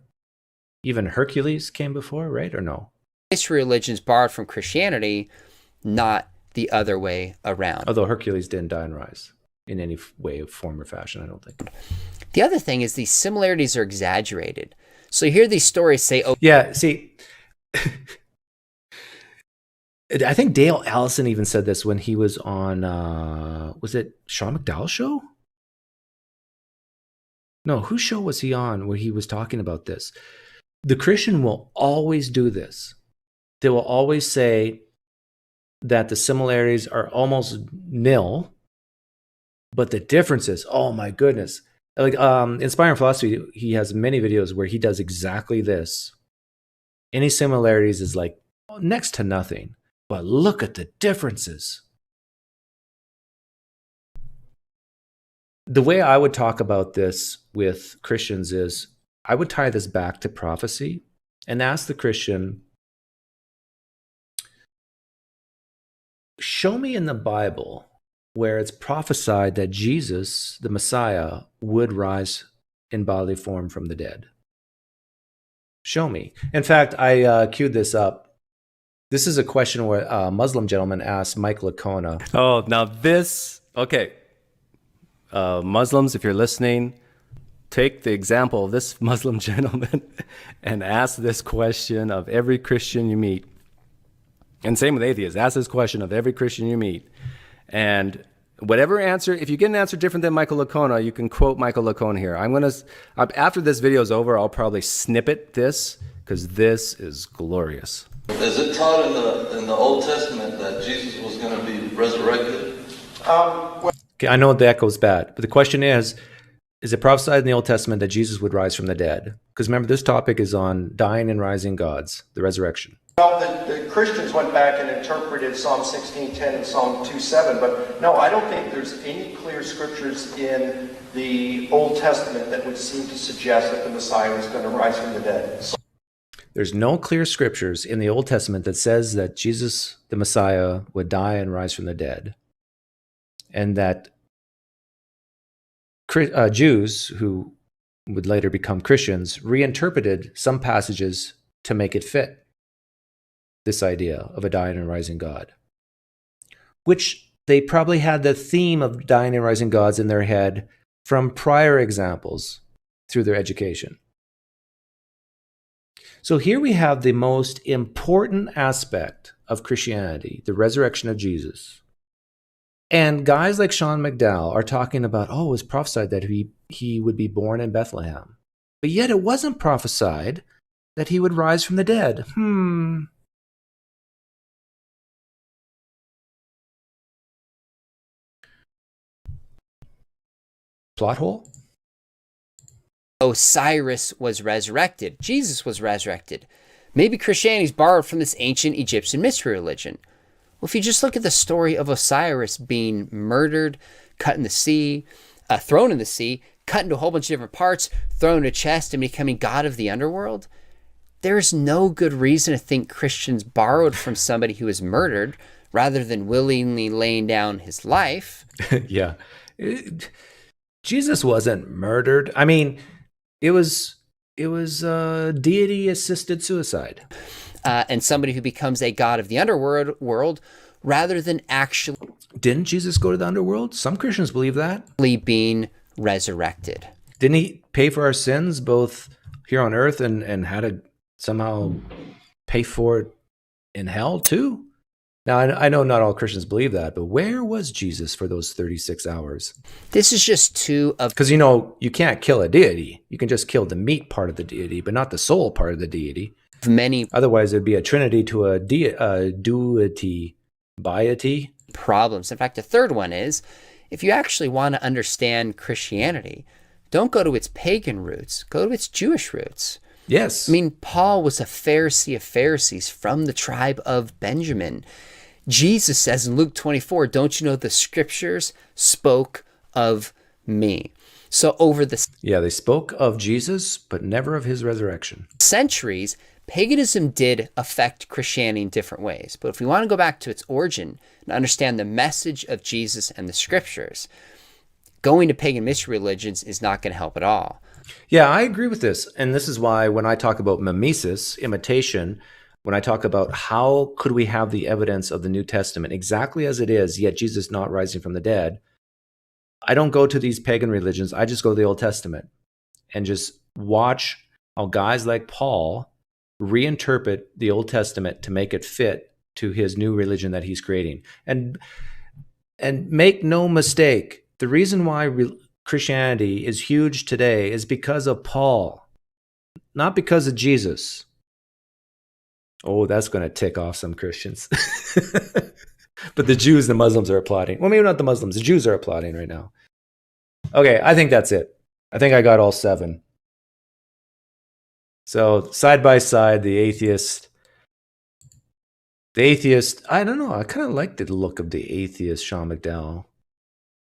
Even Hercules came before, right? Or no? mystery religions borrowed from Christianity, not the other way around. Although Hercules didn't die and rise in any way, form, or fashion, I don't think. The other thing is these similarities are exaggerated. So you hear these stories say, oh, Yeah, see, I think Dale Allison even said this when he was on, was it Sean McDowell show? No, whose show was he on where he was talking about this? The Christian will always do this. They will always say that the similarities are almost nil, but the differences, oh my goodness. Like Inspiring Philosophy, he has many videos where he does exactly this. Any similarities is like next to nothing, but look at the differences. The way I would talk about this with Christians is I would tie this back to prophecy and ask the Christian, show me in the Bible where it's prophesied that Jesus, the Messiah, would rise in bodily form from the dead. Show me. In fact, I queued this up. This is a question where a Muslim gentleman asked Mike Lacona. Oh, now this, okay. Muslims, if you're listening, take the example of this Muslim gentleman and ask this question of every Christian you meet. And same with atheists. Ask this question of every Christian you meet. And whatever answer, if you get an answer different than Michael Lacona, you can quote Michael Lacona here. After this video is over, I'll probably snippet this because this is glorious. Is it taught in the Old Testament that Jesus was going to be resurrected? Okay, I know the echo's bad, but the question is it prophesied in the Old Testament that Jesus would rise from the dead? Because remember, this topic is on dying and rising gods, the resurrection. Well, the Christians went back and interpreted Psalm 16:10 and Psalm 2:7, but no, I don't think there's any clear scriptures in the Old Testament that would seem to suggest that the Messiah was going to rise from the dead. There's no clear scriptures in the Old Testament that says that Jesus, the Messiah, would die and rise from the dead. And that Jews, who would later become Christians, reinterpreted some passages to make it fit this idea of a dying and rising God, which they probably had the theme of dying and rising gods in their head from prior examples through their education. So here we have the most important aspect of Christianity, the resurrection of Jesus. And guys like Sean McDowell are talking about, oh, it was prophesied that he would be born in Bethlehem. But yet it wasn't prophesied that he would rise from the dead. Plot hole? Osiris was resurrected. Jesus was resurrected. Maybe Christianity's borrowed from this ancient Egyptian mystery religion. Well, if you just look at the story of Osiris being murdered, cut in the sea, thrown in the sea, cut into a whole bunch of different parts, thrown in a chest, and becoming god of the underworld, there's no good reason to think Christians borrowed from somebody who was murdered rather than willingly laying down his life. Yeah. Jesus wasn't murdered. I mean, it was deity-assisted suicide. And somebody who becomes a god of the underworld rather than actually... Didn't Jesus go to the underworld? Some Christians believe that. ...being resurrected. Didn't he pay for our sins both here on earth and had to somehow pay for it in hell too? Now, I know not all Christians believe that, but where was Jesus for those 36 hours? This is just two of... Because, you know, you can't kill a deity. You can just kill the meat part of the deity, but not the soul part of the deity. Many... Otherwise, it'd be a trinity to a deity, biety. Problems. In fact, the third one is, if you actually want to understand Christianity, don't go to its pagan roots, go to its Jewish roots. Yes. I mean, Paul was a Pharisee of Pharisees from the tribe of Benjamin. Jesus says in Luke 24, don't you know the scriptures spoke of me? So over the... Yeah, they spoke of Jesus, but never of his resurrection. Centuries, paganism did affect Christianity in different ways. But if we want to go back to its origin and understand the message of Jesus and the scriptures, going to pagan mystery religions is not going to help at all. Yeah, I agree with this. And this is why when I talk about mimesis, imitation, when I talk about how could we have the evidence of the New Testament exactly as it is, yet Jesus not rising from the dead, I don't go to these pagan religions. I just go to the Old Testament and just watch how guys like Paul reinterpret the Old Testament to make it fit to his new religion that he's creating. And make no mistake, the reason why Christianity is huge today is because of Paul, not because of Jesus. Oh, that's going to tick off some Christians. But the Jews, the Muslims are applauding. Well, maybe not the Muslims. The Jews are applauding right now. Okay, I think that's it. I think I got all 7. So side by side, the atheist, I don't know. I kind of like the look of the atheist Sean McDowell.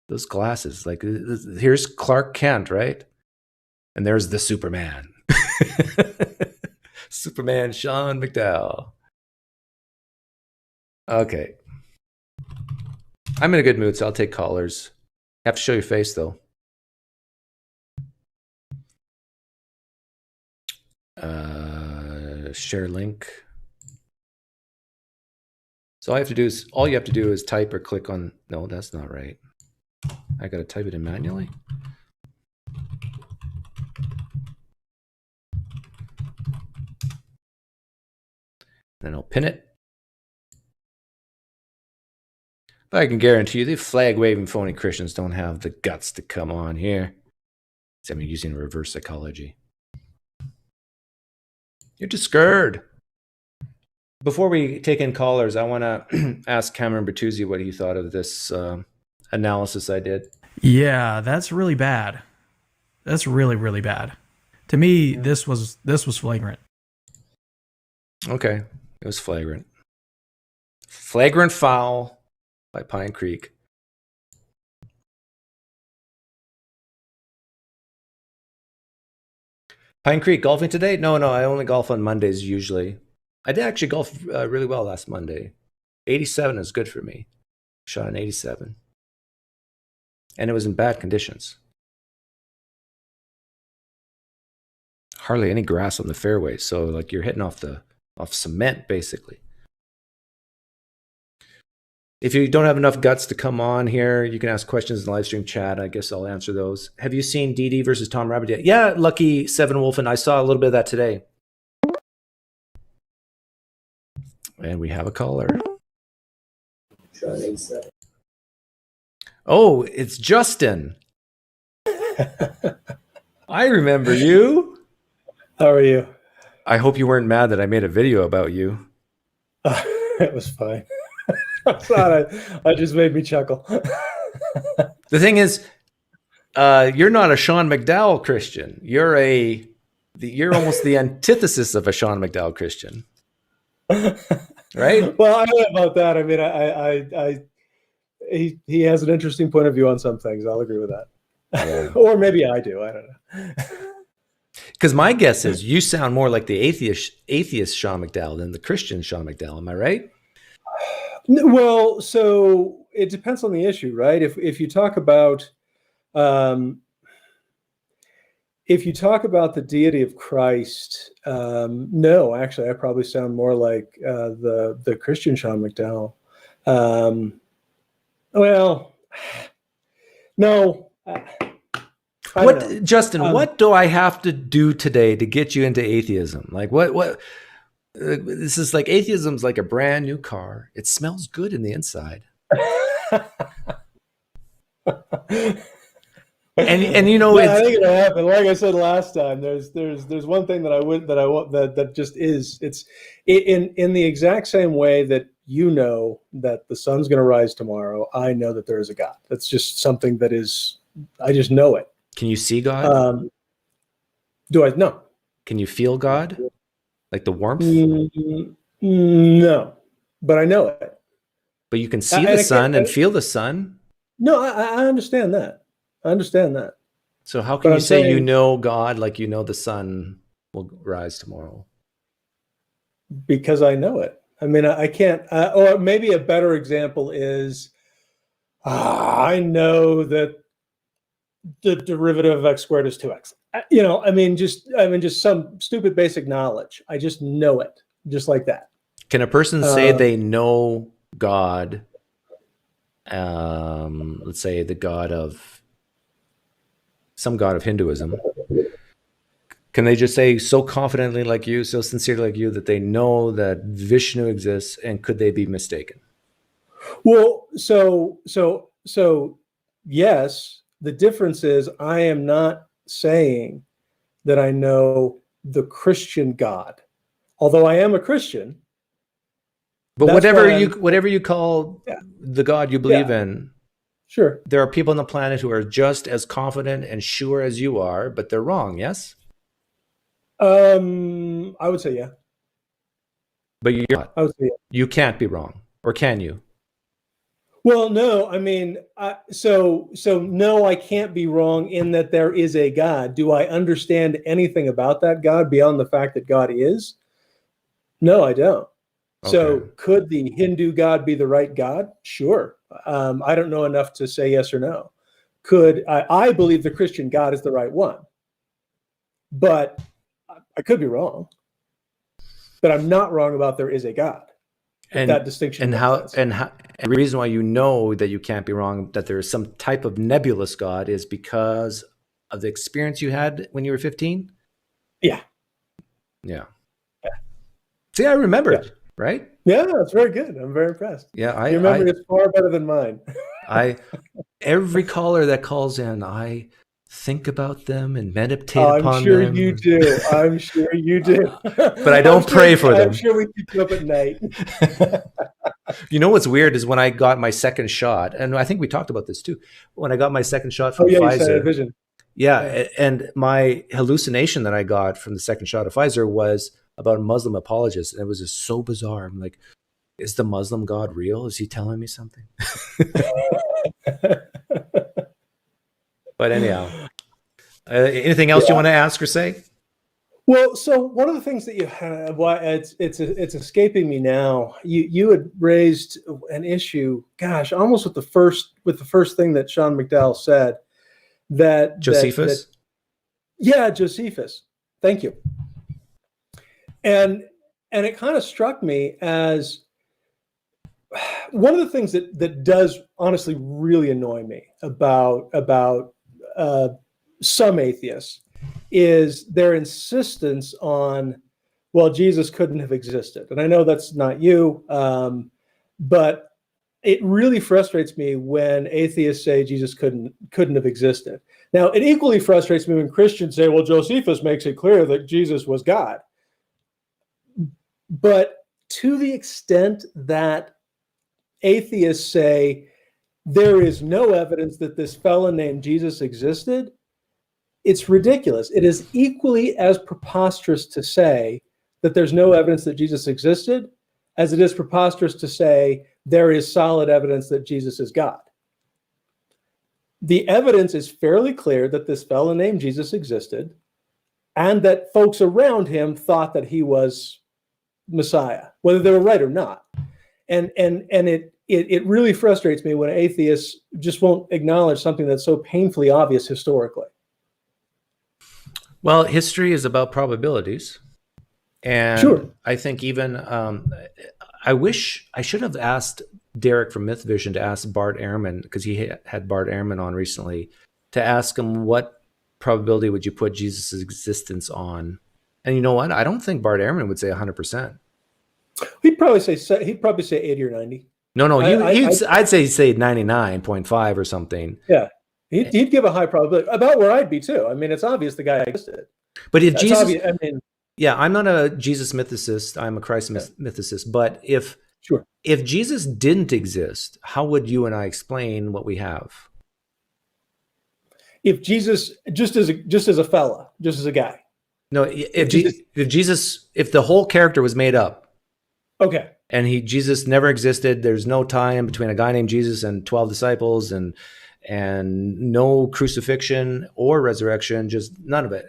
Those glasses, like here's Clark Kent, right? And there's the Superman. Superman Sean McDowell. Okay. I'm in a good mood, so I'll take callers. Have to show your face, though. Share link. So all you have to do is type or click on. No, that's not right. I got to type it in manually. Then I'll pin it. But I can guarantee you the flag-waving phony Christians don't have the guts to come on here. I mean, using reverse psychology. You're just scared. Before we take in callers, I want to ask Cameron Bertuzzi what he thought of this analysis I did. Yeah, that's really bad. That's really, really bad. To me, this was flagrant. Okay, it was flagrant. Flagrant foul by PineCreek. PineCreek, golfing today? No, I only golf on Mondays usually. I did actually golf really well last Monday. 87 is good for me. Shot an 87. And it was in bad conditions. Hardly any grass on the fairway, so like you're hitting off cement basically. If you don't have enough guts to come on here, you can ask questions in the live stream chat. I guess I'll answer those. Have you seen DD versus Tom Rabbit yet? Yeah, Lucky Seven Wolf, and I saw a little bit of that today. And we have a caller. Oh, it's Justin. I remember you. How are you? I hope you weren't mad that I made a video about you. It was fine. I just made me chuckle. The thing is, you're not a Sean McDowell Christian. You're almost the antithesis of a Sean McDowell Christian. Right? Well, I don't know about that. I mean, he has an interesting point of view on some things. I'll agree with that. Yeah. Or maybe I do. I don't know. Because my guess is you sound more like the atheist Sean McDowell than the Christian Sean McDowell. Am I right? Well, so it depends on the issue, right? If you talk about the deity of Christ, no, actually, I probably sound more like the Christian Sean McDowell. Well, no. Justin, what do I have to do today to get you into atheism? Like what This is like atheism's like a brand new car. It smells good in the inside. and you know, I think it'll happen. Like I said last time, there's one thing that just is. It's in the exact same way that you know that the sun's going to rise tomorrow. I know that there is a God. That's just something that is. I just know it. Can you see God? Do I? No. Can you feel God? Like the warmth? No, but I know it. But you can see the sun and feel the sun. No, I understand that. I understand that. So how can you say you know God like you know the sun will rise tomorrow? Because I know it. I mean, I can't. Or maybe a better example is, I know that the derivative of x squared is 2x. Just some stupid basic knowledge. I just know it, just like that. Can a person say they know God? Let's say the god of some god of Hinduism. Can they just say so confidently like you, so sincerely like you, that they know that Vishnu exists, and could they be mistaken? Well, so yes. The difference is I am not saying that I know the Christian God, although I am a Christian. But whatever you call the God you believe in, sure, there are people on the planet who are just as confident and sure as you are, but they're wrong. Yes. I would say yeah. But you're not. I would say yeah. You can't be wrong, or can you? Well, no. I mean, so no, I can't be wrong in that there is a God. Do I understand anything about that God beyond the fact that God is? No, I don't. Okay. So could the Hindu God be the right God? Sure. I don't know enough to say yes or no. I believe the Christian God is the right one, but I could be wrong. But I'm not wrong about there is a God. And that distinction. And the reason why you know that you can't be wrong, that there is some type of nebulous God, is because of the experience you had when you were 15? Yeah. Yeah. See, I remembered, right? Yeah, that's very good. I'm very impressed. Yeah, your memory is far better than mine. Every caller that calls in, I think about them and meditate upon them. I'm sure you do. I'm sure you do. But I don't pray for them. I'm sure we keep you up at night. You know what's weird is when I got my second shot, and I think we talked about this too, when I got my second shot from Pfizer. You said vision. Yeah, and my hallucination that I got from the second shot of Pfizer was about Muslim apologists, and it was just so bizarre. I'm like, is the Muslim God real? Is he telling me something? But anyhow, anything else you want to ask or say? Well, so one of the things that you have, it's escaping me now. You had raised an issue, gosh, almost with the first thing that Sean McDowell said. That Josephus. Yeah, Josephus. Thank you. And it kind of struck me as one of the things that does honestly really annoy me about some atheists is their insistence on, well, Jesus couldn't have existed. And I know that's not you, but it really frustrates me when atheists say Jesus couldn't have existed. Now, it equally frustrates me when Christians say, well, Josephus makes it clear that Jesus was God. But to the extent that atheists say there is no evidence that this fellow named Jesus existed, it's ridiculous. It is equally as preposterous to say that there's no evidence that Jesus existed as it is preposterous to say there is solid evidence that Jesus is God. The evidence is fairly clear that this fellow named Jesus existed and that folks around him thought that he was Messiah, whether they were right or not. And it really frustrates me when atheists just won't acknowledge something that's so painfully obvious historically. Well, history is about probabilities. And sure. I think even, I wish I should have asked Derek from Myth Vision to ask Bart Ehrman, because he had Bart Ehrman on recently, to ask him what probability would you put Jesus' existence on. And you know what? I don't think Bart Ehrman would say 100%. He'd probably say 80 or 90. No, I'd say 99.5 or something. Yeah, he'd give a high probability, about where I'd be too. I mean, it's obvious the guy existed. But if That's Jesus, obvious, I mean, yeah, I'm not a Jesus mythicist. I'm a Christ mythicist. But if Jesus didn't exist, how would you and I explain what we have? If Jesus, just as a fella, just as a guy. No, if the whole character was made up, okay, and Jesus never existed, there's no tie-in between a guy named Jesus and 12 disciples, and no crucifixion or resurrection, just none of it.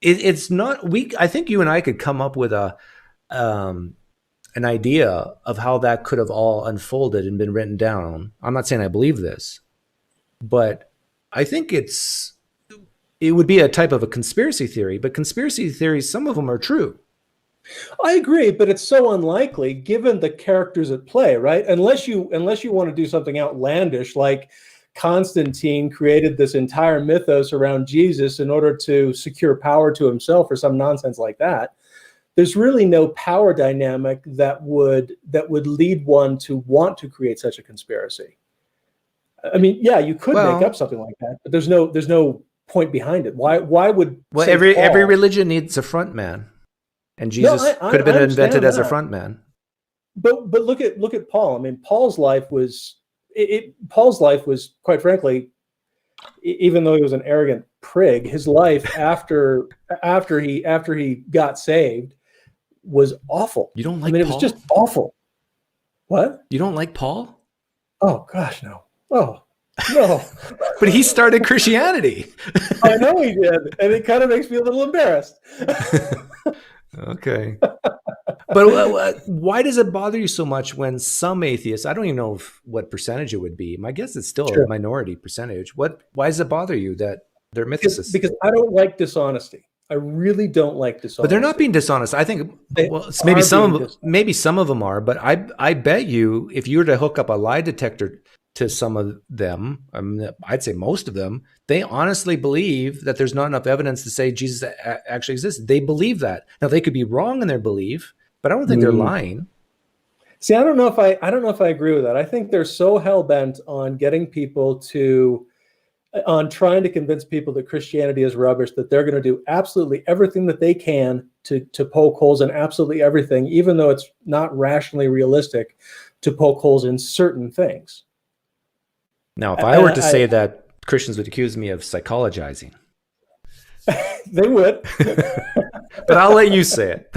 It's not weak. I think you and I could come up with an idea of how that could have all unfolded and been written down. I'm not saying I believe this, but I think it would be a type of a conspiracy theory, but conspiracy theories, some of them are true. I agree, but it's so unlikely given the characters at play, right? Unless you want to do something outlandish, like Constantine created this entire mythos around Jesus in order to secure power to himself or some nonsense like that. There's really no power dynamic that would lead one to want to create such a conspiracy. I mean, yeah, you could make up something like that, but there's no point behind it. Why would every religion needs a front man, and Jesus could have been invented as a front man. But look at Paul. I mean, Paul's life was quite frankly, even though he was an arrogant prig, his life after he got saved was awful. You don't like Paul? It was just awful. What? You don't like Paul? Oh gosh, no. Oh no. But he started Christianity. I know he did, and it kind of makes me a little embarrassed. Okay. But why does it bother you so much when some atheists, I don't even know what percentage it would be. My guess it's still a minority percentage. Why does it bother you that they're mythicists? Because I don't like dishonesty. I really don't like dishonesty. But they're not being dishonest. I think maybe some of them are, but I bet you if you were to hook up a lie detector to some of them, I'd say most of them, they honestly believe that there's not enough evidence to say Jesus actually exists. They believe that. Now they could be wrong in their belief, but I don't think they're lying. See, I don't know if I agree with that. I think they're so hell bent on getting people on trying to convince people that Christianity is rubbish that they're going to do absolutely everything that they can to poke holes in absolutely everything, even though it's not rationally realistic to poke holes in certain things. Now, if I were to say that, Christians would accuse me of psychologizing. They would. But I'll let you say it.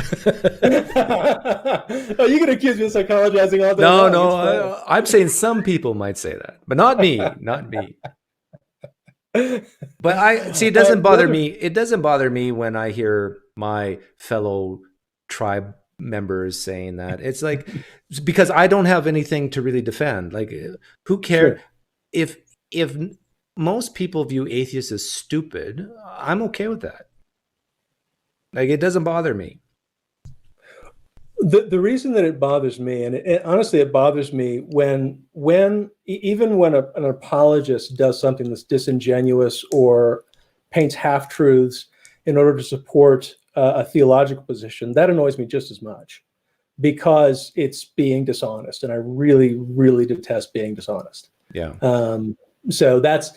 Oh, you can accuse me of psychologizing all day long. No, I'm saying some people might say that, but not me, not me. But it doesn't bother me. It doesn't bother me when I hear my fellow tribe members saying that. It's like, because I don't have anything to really defend. Like, who cares? Sure. If most people view atheists as stupid, I'm okay with that. Like, it doesn't bother me. The reason that it bothers me, and honestly, it bothers me when an apologist does something that's disingenuous or paints half-truths in order to support a theological position, that annoys me just as much because it's being dishonest, and I really, really detest being dishonest. Yeah. So that's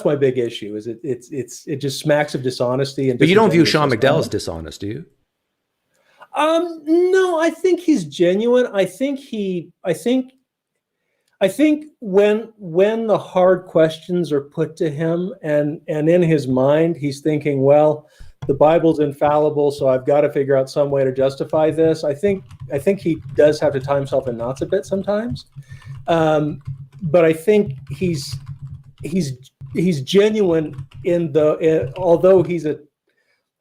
my big issue. Is it just smacks of dishonesty. But you don't view Sean McDowell as dishonest, do you? No, I think he's genuine. I think when the hard questions are put to him and in his mind, he's thinking, well, the Bible's infallible, so I've got to figure out some way to justify this. I think he does have to tie himself in knots a bit sometimes. But I think he's genuine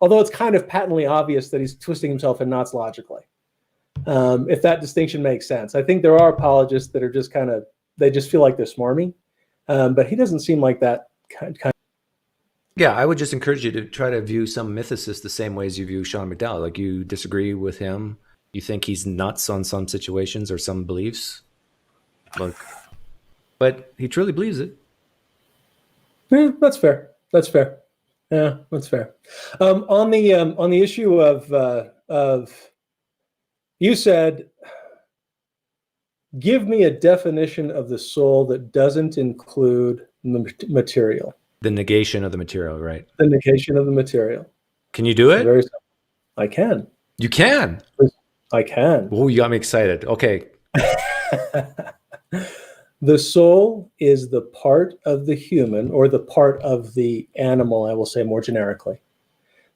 although it's kind of patently obvious that he's twisting himself in knots logically. If that distinction makes sense. I think there are apologists that are just they just feel like they're smarmy. But he doesn't seem like that kind of. Yeah, I would just encourage you to try to view some mythicists the same way as you view Sean McDowell. Like, you disagree with him. You think he's nuts on some situations or some beliefs. Look, but he truly believes it. Yeah, that's fair. Yeah, that's fair. On the issue of You said, give me a definition of the soul that doesn't include material. The negation of the material, right? The negation of the material. Can you do it? Very simple. I can. You can? I can. Oh, you got me excited. Okay. The soul is the part of the human, or the part of the animal, I will say more generically.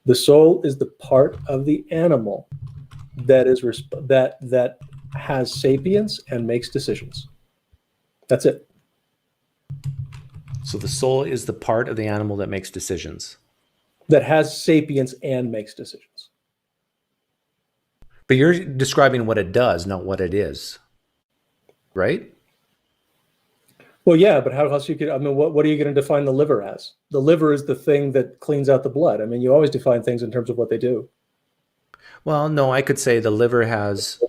The soul is the part of the animal that is that has sapience and makes decisions. That's it. So the soul is the part of the animal that makes decisions. That has sapience and makes decisions. But you're describing what it does, not what it is. Right? Well, yeah, but how else you could, I mean, what are you going to define the liver as? The liver is the thing that cleans out the blood. I mean, you always define things in terms of what they do. Well, no, I could say the liver has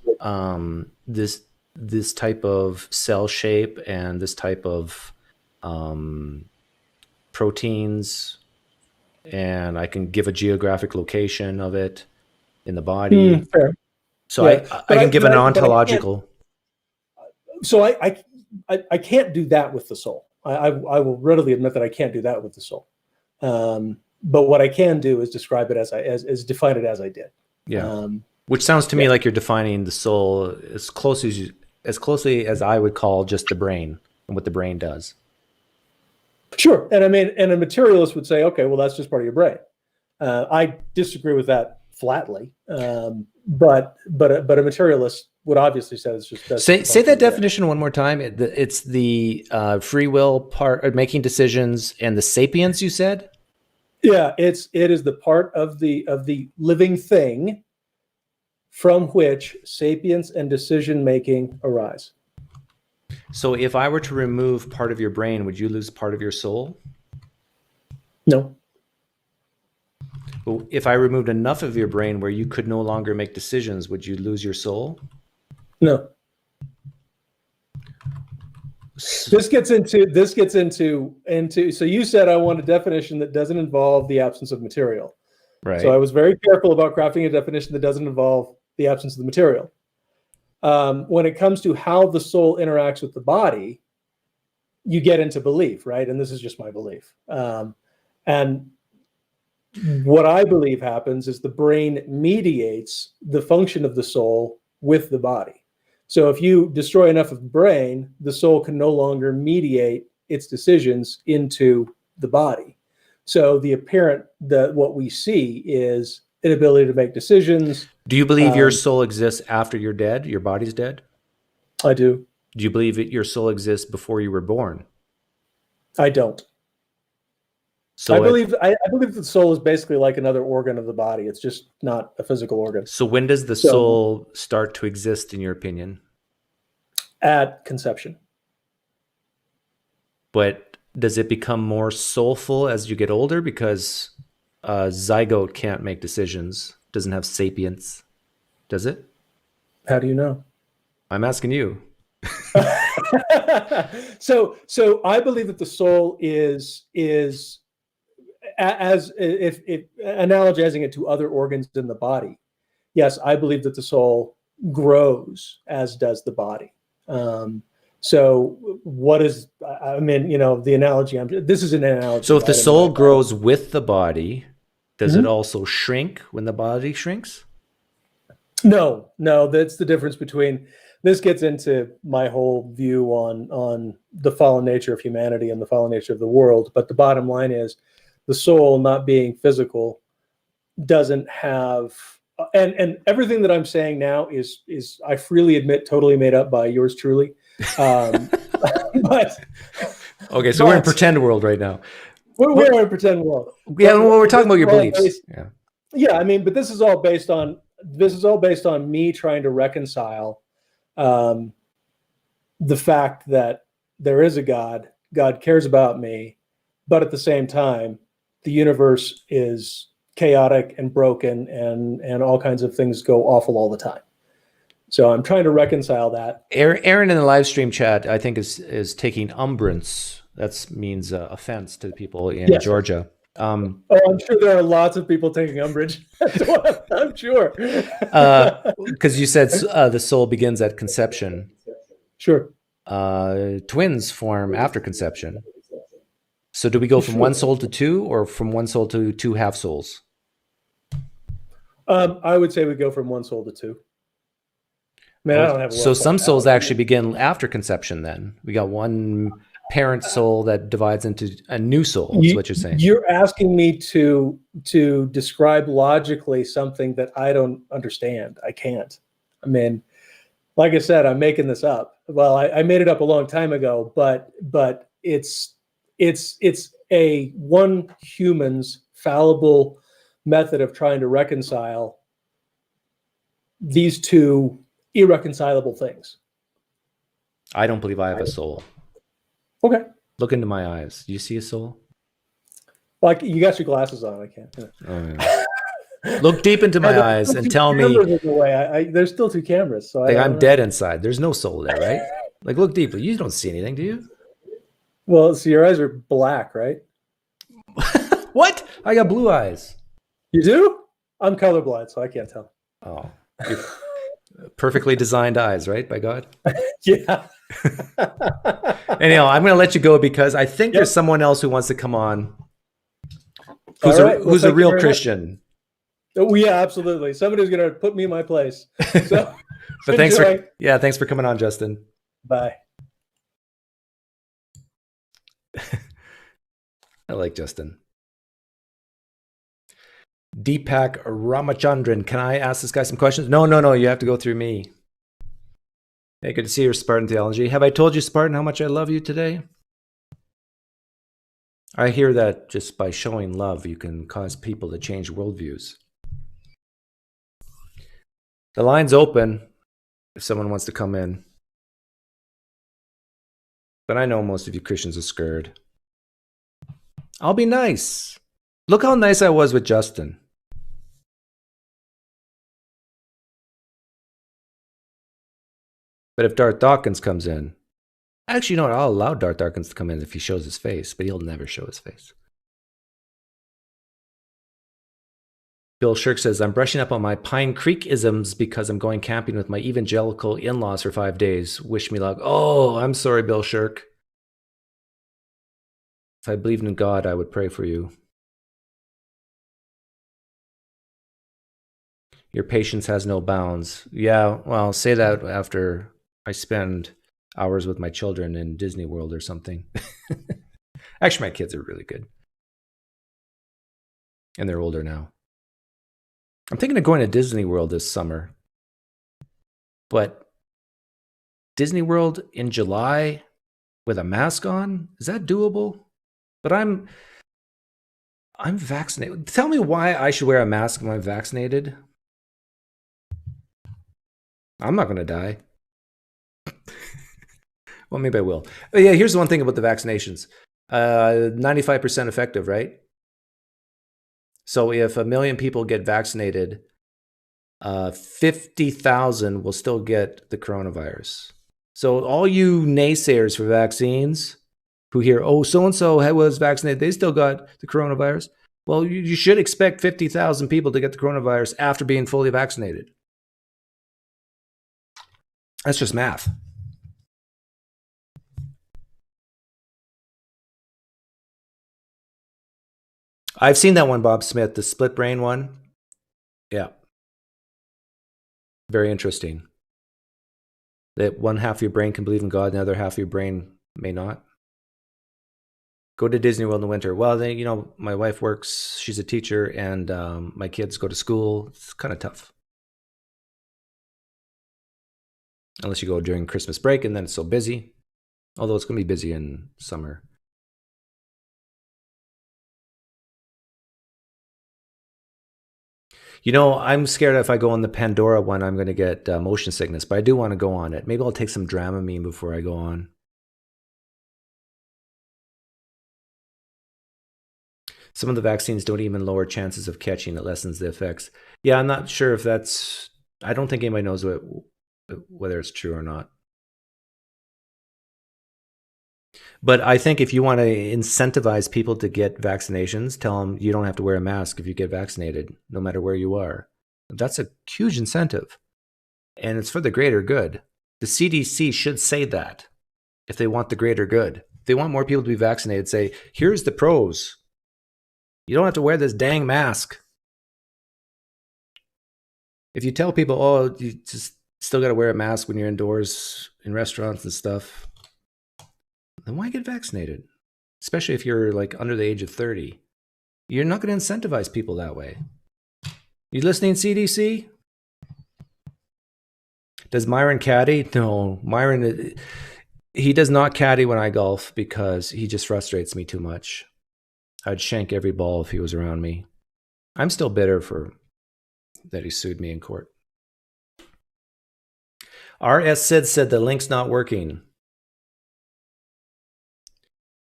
this type of cell shape and this type of proteins, and I can give a geographic location of it in the body. Fair. So yeah, I can give an ontological. So I can't do that with the soul. I will readily admit that I can't do that with the soul. But what I can do is describe it as define it as I did. Yeah. Which sounds to me like you're defining the soul as closely as I would call just the brain and what the brain does. Sure. And I mean, and a materialist would say, okay, well, that's just part of your brain. I disagree with that flatly. But a materialist would obviously say it's just say that definition one more time. It's the free will part, making decisions, and the sapience. You said, yeah, it is the part of the living thing from which sapience and decision making arise. So, if I were to remove part of your brain, would you lose part of your soul? No. Well, if I removed enough of your brain where you could no longer make decisions, would you lose your soul? No. This gets into so you said I want a definition that doesn't involve the absence of material. Right. So I was very careful about crafting a definition that doesn't involve the absence of the material. When it comes to how the soul interacts with the body, you get into belief, right? And this is just my belief. And what I believe happens is the brain mediates the function of the soul with the body. So if you destroy enough of the brain, the soul can no longer mediate its decisions into the body. So what we see is inability to make decisions. Do you believe your soul exists after you're dead? Your body's dead? I do. Do you believe that your soul exists before you were born? I don't. So I believe the soul is basically like another organ of the body. It's just not a physical organ. So when does the soul start to exist, in your opinion? At conception. But does it become more soulful as you get older? Because a zygote can't make decisions, doesn't have sapience, does it? How do you know? I'm asking you. So I believe that the soul is as if analogizing it to other organs in the body. Yes, I believe that the soul grows as does the body. So what is, I mean, the analogy, this is an analogy. So if the soul grows with the body, does it also shrink when the body shrinks? No, that's the difference between, this gets into my whole view on the fallen nature of humanity and the fallen nature of the world. But the bottom line is the soul not being physical doesn't have, and everything that I'm saying now is I freely admit totally made up by yours truly. But okay, so we're in pretend world right now. We're in a pretend world. Yeah, well, we're talking about your beliefs. Yeah, I mean, but this is all based on me trying to reconcile the fact that there is a God cares about me, but at the same time, the universe is chaotic and broken and all kinds of things go awful all the time. So I'm trying to reconcile that. Aaron in the live stream chat, I think, is taking umbrance. That means offense to the people in Georgia. Um, Oh, I'm sure there are lots of people taking umbrage. I'm sure. Because you said the soul begins at conception. Sure. Twins form after conception. So do we go from one soul to two, or from one soul to two half souls? I would say we go from one soul to two. Man, I don't have a So some souls actually begin after conception. Then we got one parent soul that divides into a new soul. Is what you're saying? You're asking me to describe logically something that I don't understand. I can't. I mean, like I said, I'm making this up. Well, I made it up a long time ago, but it's a one human's fallible method of trying to reconcile these two irreconcilable things. I don't believe I have a soul. Okay. Look into my eyes. Do you see a soul? Like, you got your glasses on. I can't. Oh, yeah. Look deep into my eyes and tell me. There's still two cameras, so I'm dead inside. There's no soul there, right? Like, look deeply. You don't see anything, do you? Well, so your eyes are black, right? What? I got blue eyes. You do? I'm colorblind, so I can't tell. Oh, perfectly designed eyes, right? By God. Yeah. Anyhow, I'm going to let you go because I think there's someone else who wants to come on. Who's a real Christian. Oh, yeah, absolutely. Somebody's going to put me in my place. So, but thanks for coming on, Justin. Bye. I like Justin. Deepak Ramachandran. Can I ask this guy some questions? No. You have to go through me. Hey, good to see your Spartan theology. Have I told you, Spartan, how much I love you today? I hear that just by showing love, you can cause people to change worldviews. The line's open if someone wants to come in. But I know most of you Christians are scared. I'll be nice. Look how nice I was with Justin. But if Darth Dawkins comes in, actually, you know what? I'll allow Darth Dawkins to come in if he shows his face, but he'll never show his face. Bill Shirk says, I'm brushing up on my PineCreek isms because I'm going camping with my evangelical in-laws for 5 days. Wish me luck. Oh, I'm sorry, Bill Shirk. If I believed in God, I would pray for you. Your patience has no bounds. Yeah, well, I'll say that after I spend hours with my children in Disney World or something. Actually, my kids are really good. And they're older now. I'm thinking of going to Disney World this summer. But Disney World in July with a mask on? Is that doable? But I'm vaccinated. Tell me why I should wear a mask when I'm vaccinated. I'm not going to die. Well, maybe I will. But yeah, here's the one thing about the vaccinations. 95% effective, right? So if 1 million people get vaccinated, 50,000 will still get the coronavirus. So all you naysayers for vaccines who hear, oh, so-and-so was vaccinated, they still got the coronavirus. Well, you should expect 50,000 people to get the coronavirus after being fully vaccinated. That's just math. I've seen that one, Bob Smith, the split brain one. Yeah. Very interesting. That one half of your brain can believe in God, and the other half of your brain may not. Go to Disney World in the winter. Well, then, my wife works, she's a teacher, and my kids go to school. It's kind of tough. Unless you go during Christmas break, and then it's so busy. Although it's going to be busy in summer. I'm scared if I go on the Pandora one, I'm going to get motion sickness, but I do want to go on it. Maybe I'll take some Dramamine before I go on. Some of the vaccines don't even lower chances of catching. It lessens the effects. Yeah, I'm not sure if that's... I don't think anybody knows whether it's true or not. But I think if you want to incentivize people to get vaccinations, tell them you don't have to wear a mask if you get vaccinated, no matter where you are. That's a huge incentive. And it's for the greater good. The CDC should say that if they want the greater good. If they want more people to be vaccinated, say, here's the pros. You don't have to wear this dang mask. If you tell people, oh, you just still got to wear a mask when you're indoors in restaurants and stuff, then why get vaccinated? Especially if you're like under the age of 30. You're not going to incentivize people that way. You listening, CDC? Does Myron caddy? No, Myron, he does not caddy when I golf because he just frustrates me too much. I'd shank every ball if he was around me. I'm still bitter for that he sued me in court. R.S. Sid said the link's not working.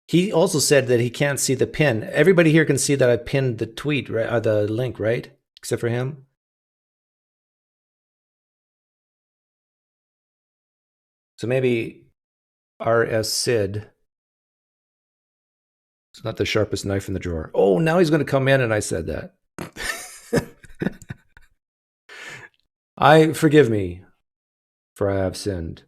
He also said that he can't see the pin. Everybody here can see that I pinned the tweet, right, or the link, right? Except for him. So maybe R.S. Sid. It's not the sharpest knife in the drawer. Oh, now he's going to come in and I said that. Forgive me, for I have sinned.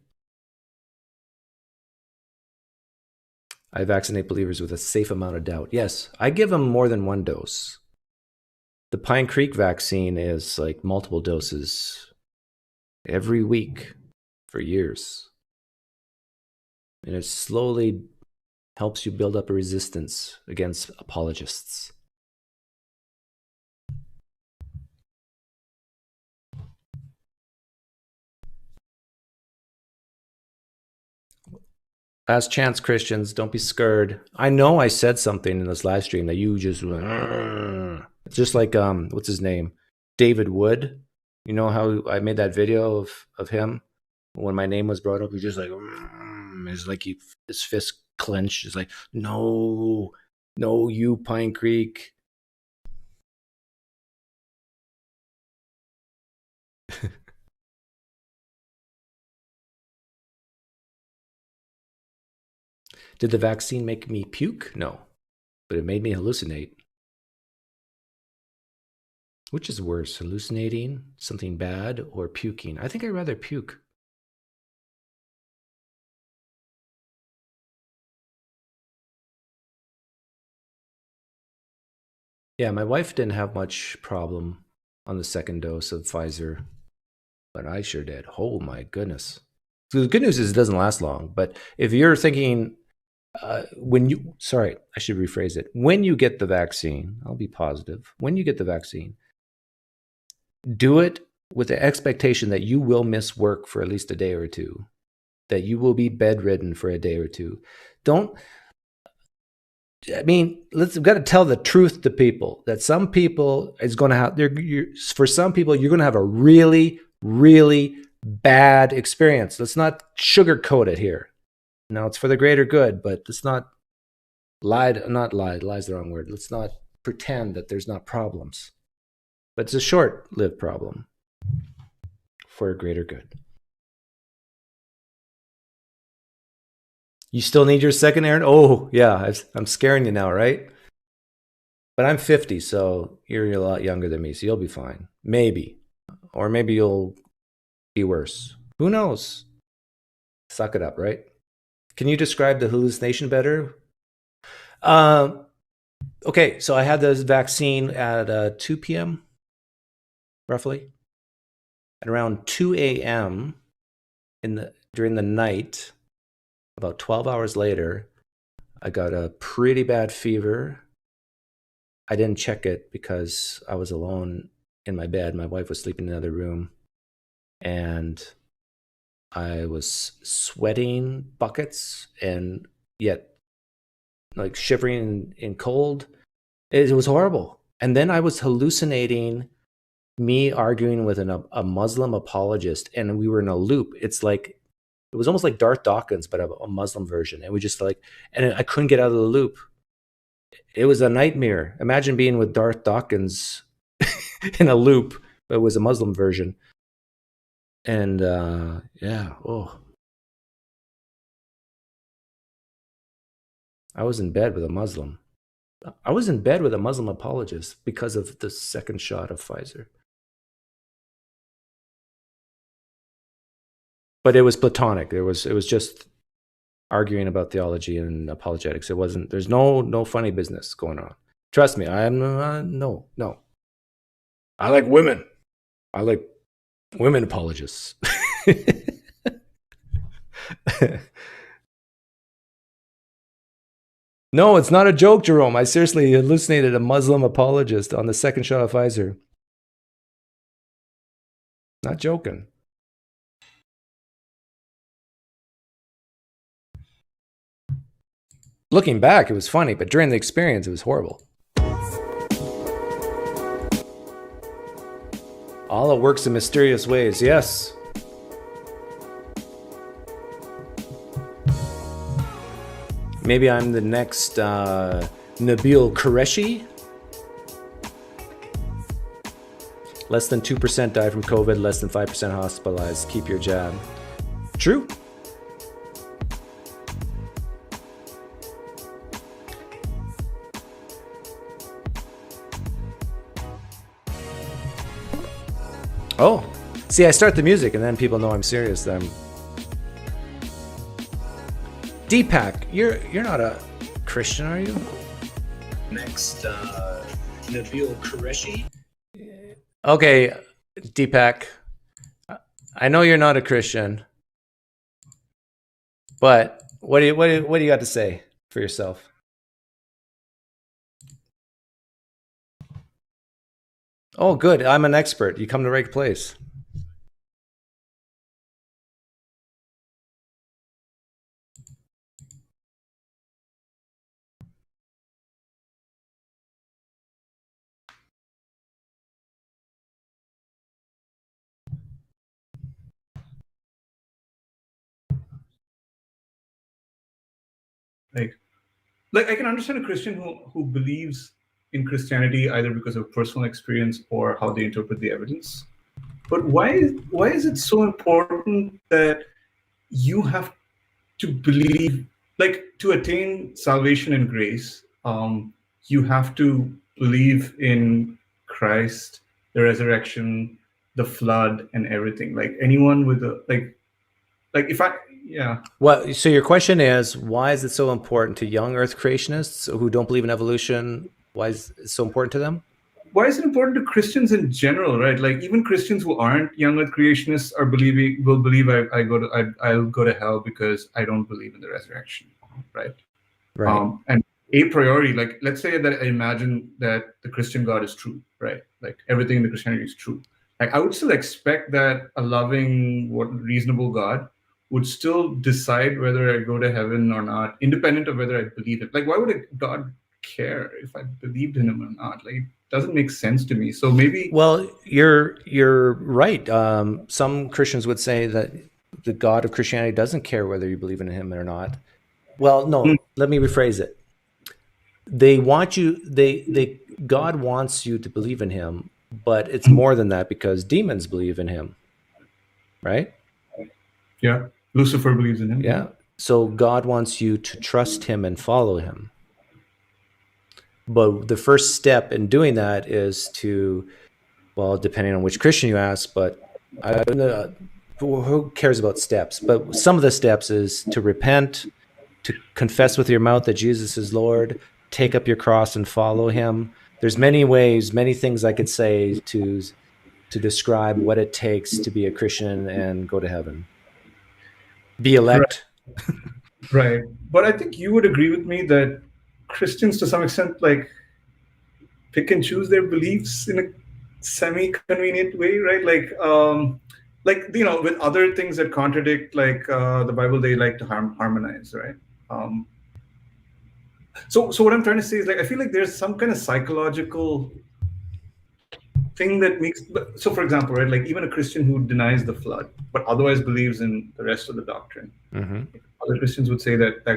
I vaccinate believers with a safe amount of doubt. Yes, I give them more than one dose. The PineCreek vaccine is like multiple doses every week for years. And it slowly helps you build up a resistance against apologists. Last chance, Christians. Don't be scared. I know I said something in this live stream that you just went, it's just like, what's his name? David Wood. You know how I made that video of him? When my name was brought up, he just like, it's like his fist clenched. It's like, no, you PineCreek. Did the vaccine make me puke? No, but it made me hallucinate. Which is worse, hallucinating, something bad, or puking? I think I'd rather puke. Yeah, my wife didn't have much problem on the second dose of Pfizer, but I sure did. Oh my goodness. So the good news is it doesn't last long, but if you're thinking, I should rephrase it. When you get the vaccine, I'll be positive. When you get the vaccine, do it with the expectation that you will miss work for at least a day or two, that you will be bedridden for a day or two. We've got to tell the truth to people that some people is going to have, for some people, you're going to have a really, really bad experience. Let's not sugarcoat it here. Now, it's for the greater good, but let's not lie's the wrong word. Let's not pretend that there's not problems. But it's a short-lived problem for a greater good. You still need your second, Aaron? Oh, yeah, I'm scaring you now, right? But I'm 50, so you're a lot younger than me, so you'll be fine. Maybe. Or maybe you'll be worse. Who knows? Suck it up, right? Can you describe the hallucination better? Okay, so I had this vaccine at 2 p.m., roughly. At around 2 a.m. during the night, about 12 hours later, I got a pretty bad fever. I didn't check it because I was alone in my bed. My wife was sleeping in another room. And I was sweating buckets and yet like shivering in cold. It was horrible. And then I was hallucinating me arguing with a Muslim apologist, and we were in a loop. It was almost like Darth Dawkins, but a Muslim version. And we just and I couldn't get out of the loop. It was a nightmare. Imagine being with Darth Dawkins in a loop, but it was a Muslim version. And yeah, oh. I was in bed with a Muslim. I was in bed with a Muslim apologist because of the second shot of Pfizer. But it was platonic. It was just arguing about theology and apologetics. It wasn't. There's no funny business going on. Trust me. I am no. I like women. I like women apologists. No, it's not a joke, Jerome. I seriously hallucinated a Muslim apologist on the second shot of Pfizer. Not joking. Looking back, it was funny, but during the experience, it was horrible. Allah works in mysterious ways, yes. Maybe I'm the next Nabil Qureshi. Less than 2% die from COVID, less than 5% hospitalized. Keep your jab. True. Oh, see, I start the music and then people know I'm serious. Deepak, you're not a Christian, are you? Next, Nabil Qureshi. Okay, Deepak, I know you're not a Christian, but what do you got to say for yourself? Oh, good. I'm an expert. You come to the right place. Like I can understand a Christian who believes in Christianity either because of personal experience or how they interpret the evidence. But why is it so important that you have to believe, like, to attain salvation and grace, you have to believe in Christ, the resurrection, the flood, and everything. Like anyone with a yeah. Well, so your question is, why is it so important to young Earth creationists who don't believe in evolution? Why is it so important to them? Why is it important to Christians in general, right? Like even Christians who aren't young Earth creationists will believe I'll go to hell because I don't believe in the resurrection, right? Right. And a priori, like let's say that I imagine that the Christian God is true, right? Like everything in the Christianity is true. Like I would still expect that a loving, reasonable God would still decide whether I go to heaven or not, independent of whether I believe it. Like why would a God care if I believed in him or not? Like it doesn't make sense to me. So maybe. Well, you're right. Some Christians would say that the God of Christianity doesn't care whether you believe in him or not. Well, no, let me rephrase it. They want you. God wants you to believe in him, but it's more than that because demons believe in him, right? Yeah, Lucifer believes in him. Yeah. So God wants you to trust him and follow him. But the first step in doing that is to, well, depending on which Christian you ask, but who cares about steps? But some of the steps is to repent, to confess with your mouth that Jesus is Lord, take up your cross and follow him. There's many ways, many things I could say to describe what it takes to be a Christian and go to heaven. Be elect. Right. But I think you would agree with me that Christians, to some extent, like pick and choose their beliefs in a semi-convenient way, right? Like with other things that contradict, like the Bible, they like to harmonize, right? So what I'm trying to say is, like, I feel like there's some kind of psychological thing that makes. So, for example, right, like even a Christian who denies the flood but otherwise believes in the rest of the doctrine. Mm-hmm. Other Christians would say that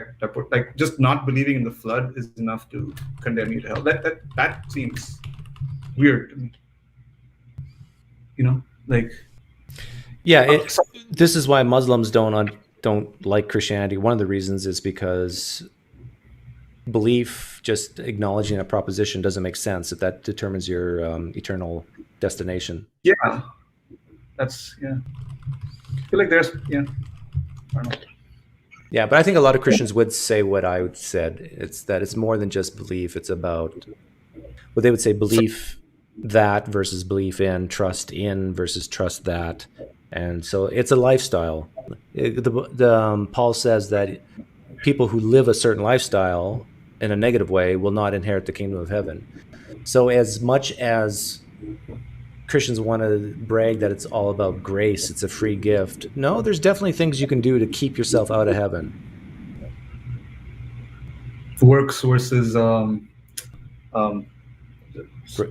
like just not believing in the flood is enough to condemn you to hell. That seems weird to me. You know, like. Yeah, this is why Muslims don't like Christianity. One of the reasons is because belief, just acknowledging a proposition, doesn't make sense if that determines your eternal destination. Yeah, that's yeah. I feel like there's I don't know. Yeah, but I think a lot of Christians would say what I said. It's that it's more than just belief. It's about what they would say: belief that versus belief in, trust in versus trust that. And so it's a lifestyle. Paul says that people who live a certain lifestyle in a negative way will not inherit the kingdom of heaven. So as much as Christians want to brag that it's all about grace, it's a free gift, no, there's definitely things you can do to keep yourself out of heaven. Works versus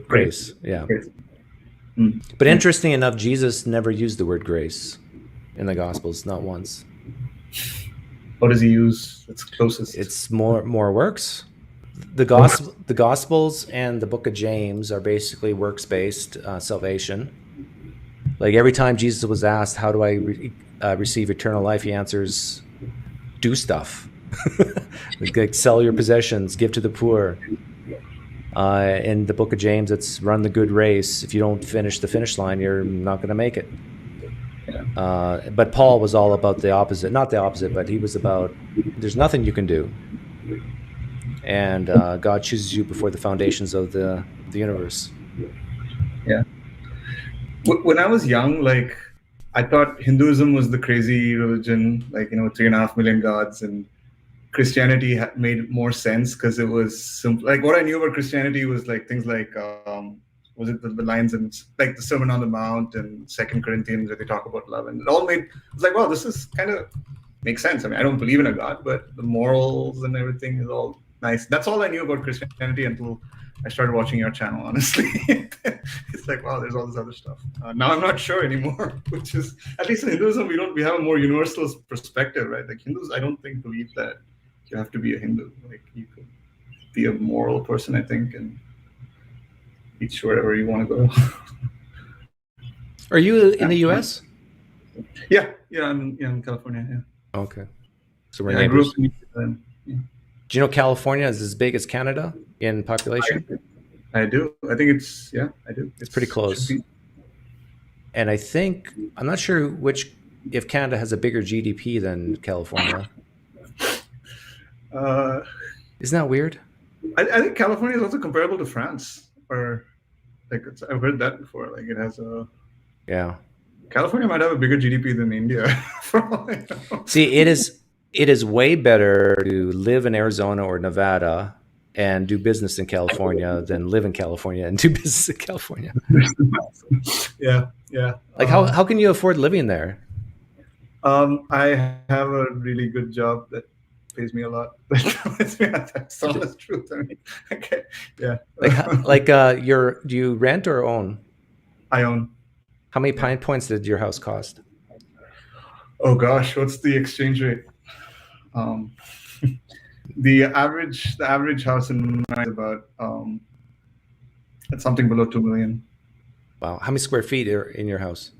grace. Yeah. Grace. But interesting enough, Jesus never used the word grace in the Gospels, not once. What does he use? It's closest. It's more works. The Gospels and the book of James are basically works-based salvation. Like every time Jesus was asked, how do I receive eternal life? He answers, do stuff. Like sell your possessions, give to the poor. In the book of James, it's run the good race. If you don't finish the finish line, you're not going to make it. But Paul was all about the opposite. Not the opposite, but he was about there's nothing you can do. And God chooses you before the foundations of the universe. Yeah. When I was young, like, I thought Hinduism was the crazy religion, like, 3.5 million gods, and Christianity made more sense because it was simple. Like, what I knew about Christianity was like things like, was it the lines and like the Sermon on the Mount and 2 Corinthians where they talk about love, and it all made, it was like, wow, this is kind of makes sense. I mean, I don't believe in a God, but the morals and everything is all nice. That's all I knew about Christianity until I started watching your channel, honestly. It's like, wow, there's all this other stuff. Now I'm not sure anymore, which is, at least in Hinduism, we have a more universal perspective, right? Like Hindus, I don't think believe that you have to be a Hindu. Like you could be a moral person, I think, and reach wherever you want to go. Are you in the U.S.? Yeah, I'm in California. Yeah. Okay, so we're I grew neighbors. up in yeah. Do you know California is as big as Canada in population? I do. I think it's, yeah, I do. It's pretty close. And I think, I'm not sure if Canada has a bigger GDP than California. Isn't that weird? I think California is also comparable to France, or like I've heard that before. Like it has a. Yeah. California might have a bigger GDP than India. For all I know. See, it is way better to live in Arizona or Nevada and do business in California than live in California and do business in California. Yeah. Like how can you afford living there? I have a really good job that pays me a lot. That's all the truth. I mean, okay, yeah. Do you rent or own? I own. How many pine points did your house cost? Oh gosh, what's the exchange rate? The average house in is about it's something below 2 million. Wow. How many square feet are in your house?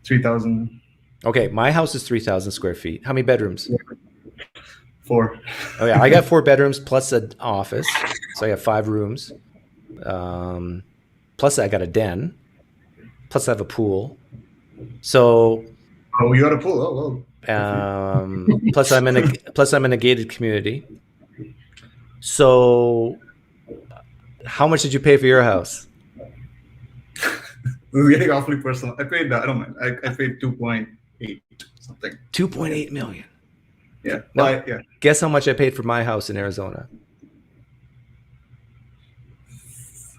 3,000. Okay, my house is 3,000 square feet. How many bedrooms? 4. Oh yeah, I got 4 bedrooms plus an office, so I have 5 rooms. Plus I got a den. Plus I have a pool. So. Oh, you got a pool? Oh, well. Plus I'm in a gated community. So, how much did you pay for your house? This is getting awfully personal. I paid that. I don't mind. I paid 2.8 something. 2.8 million. Yeah. Now, yeah. Guess how much I paid for my house in Arizona?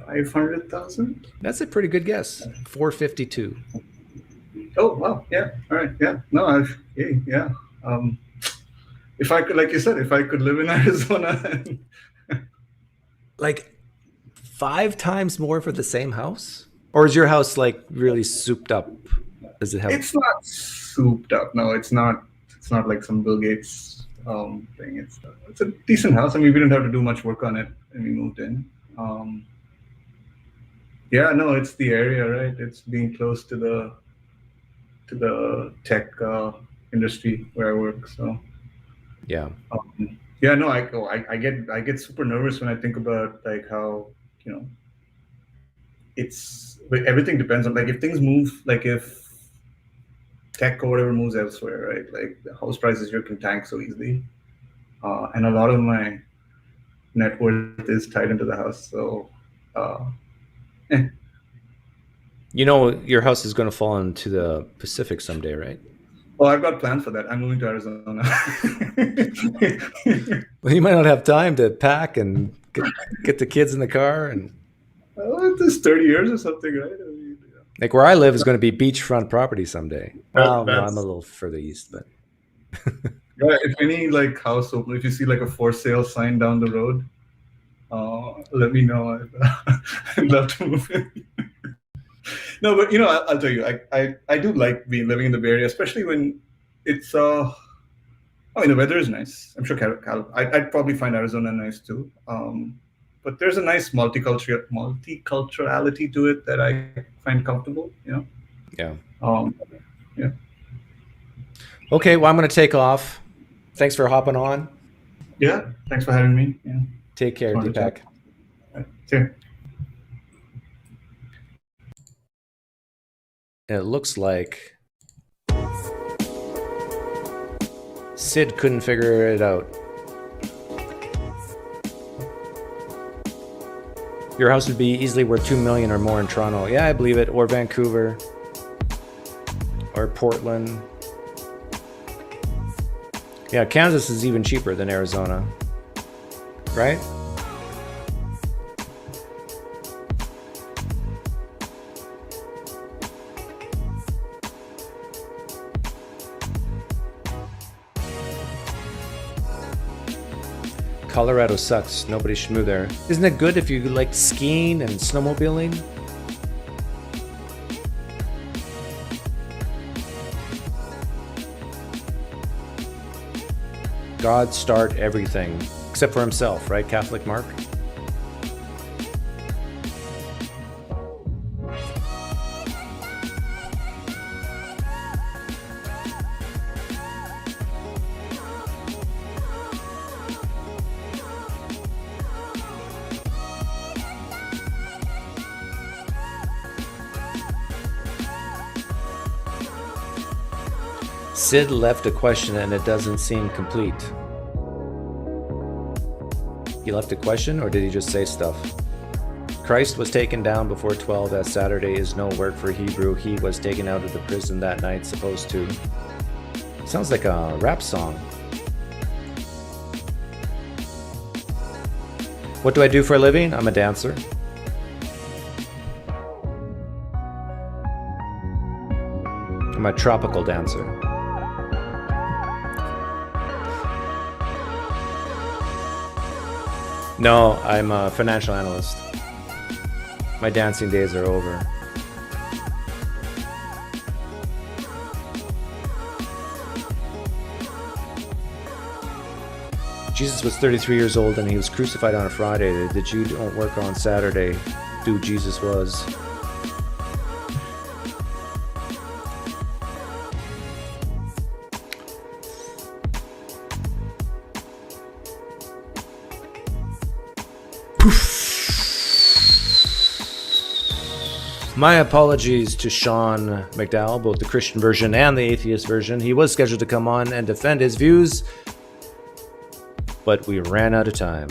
500,000. That's a pretty good guess. 452. Oh wow! Yeah. All right. Yeah. No. Yeah. If I could, like you said, if I could live in Arizona, like 5 times more for the same house, or is your house like really souped up? Does it have? It's not souped up. No, it's not. It's not like some Bill Gates thing. It's a decent house. I mean, we didn't have to do much work on it when we moved in. Yeah. No, it's the area, right? It's being close to the tech industry where I work. So yeah. Yeah, no, I get super nervous when I think about like how, you know, it's like everything depends on, like, if things move, like if tech or whatever moves elsewhere, right? Like the house prices here can tank so easily, and a lot of my net worth is tied into the house. So, You know, your house is going to fall into the Pacific someday, right? well, I've got plans for that. I'm moving to Arizona. Well, you might not have time to pack and get the kids in the car and. Oh, it's 30 years or something, right? I mean, yeah. Like where I live is going to be beachfront property someday. Well, no, I'm a little further east, but. Yeah, if any like house open, if you see like a for sale sign down the road, let me know. I'd love to move in. No, but you know, I'll tell you, I do like living in the Bay Area, especially when it's I mean, the weather is nice. I'm sure I'd probably find Arizona nice too. But there's a nice multiculturality to it that I find comfortable, you know? Yeah. Yeah. Okay, well, I'm going to take off. Thanks for hopping on. Yeah, thanks for having me. Yeah. Take care, Deepak. Sure. It looks like Sid couldn't figure it out. Your house would be easily worth $2 million or more in Toronto. Yeah, I believe it. Or Vancouver. Or Portland. Yeah, Kansas is even cheaper than Arizona. Right? Colorado sucks. Nobody should move there. Isn't it good if you like skiing and snowmobiling? God start everything, except for himself, right, Catholic Mark? Sid left a question and it doesn't seem complete. He left a question, or did he just say stuff? Christ was taken down before 12, as Saturday is no work for Hebrew. He was taken out of the prison that night, supposed to. Sounds like a rap song. What do I do for a living? I'm a dancer. I'm a tropical dancer. No, I'm a financial analyst. My dancing days are over. Jesus was 33 years old and he was crucified on a Friday. The Jew don't work on Saturday. Dude, Jesus was. My apologies to Sean McDowell, both the Christian version and the atheist version. He was scheduled to come on and defend his views, but we ran out of time.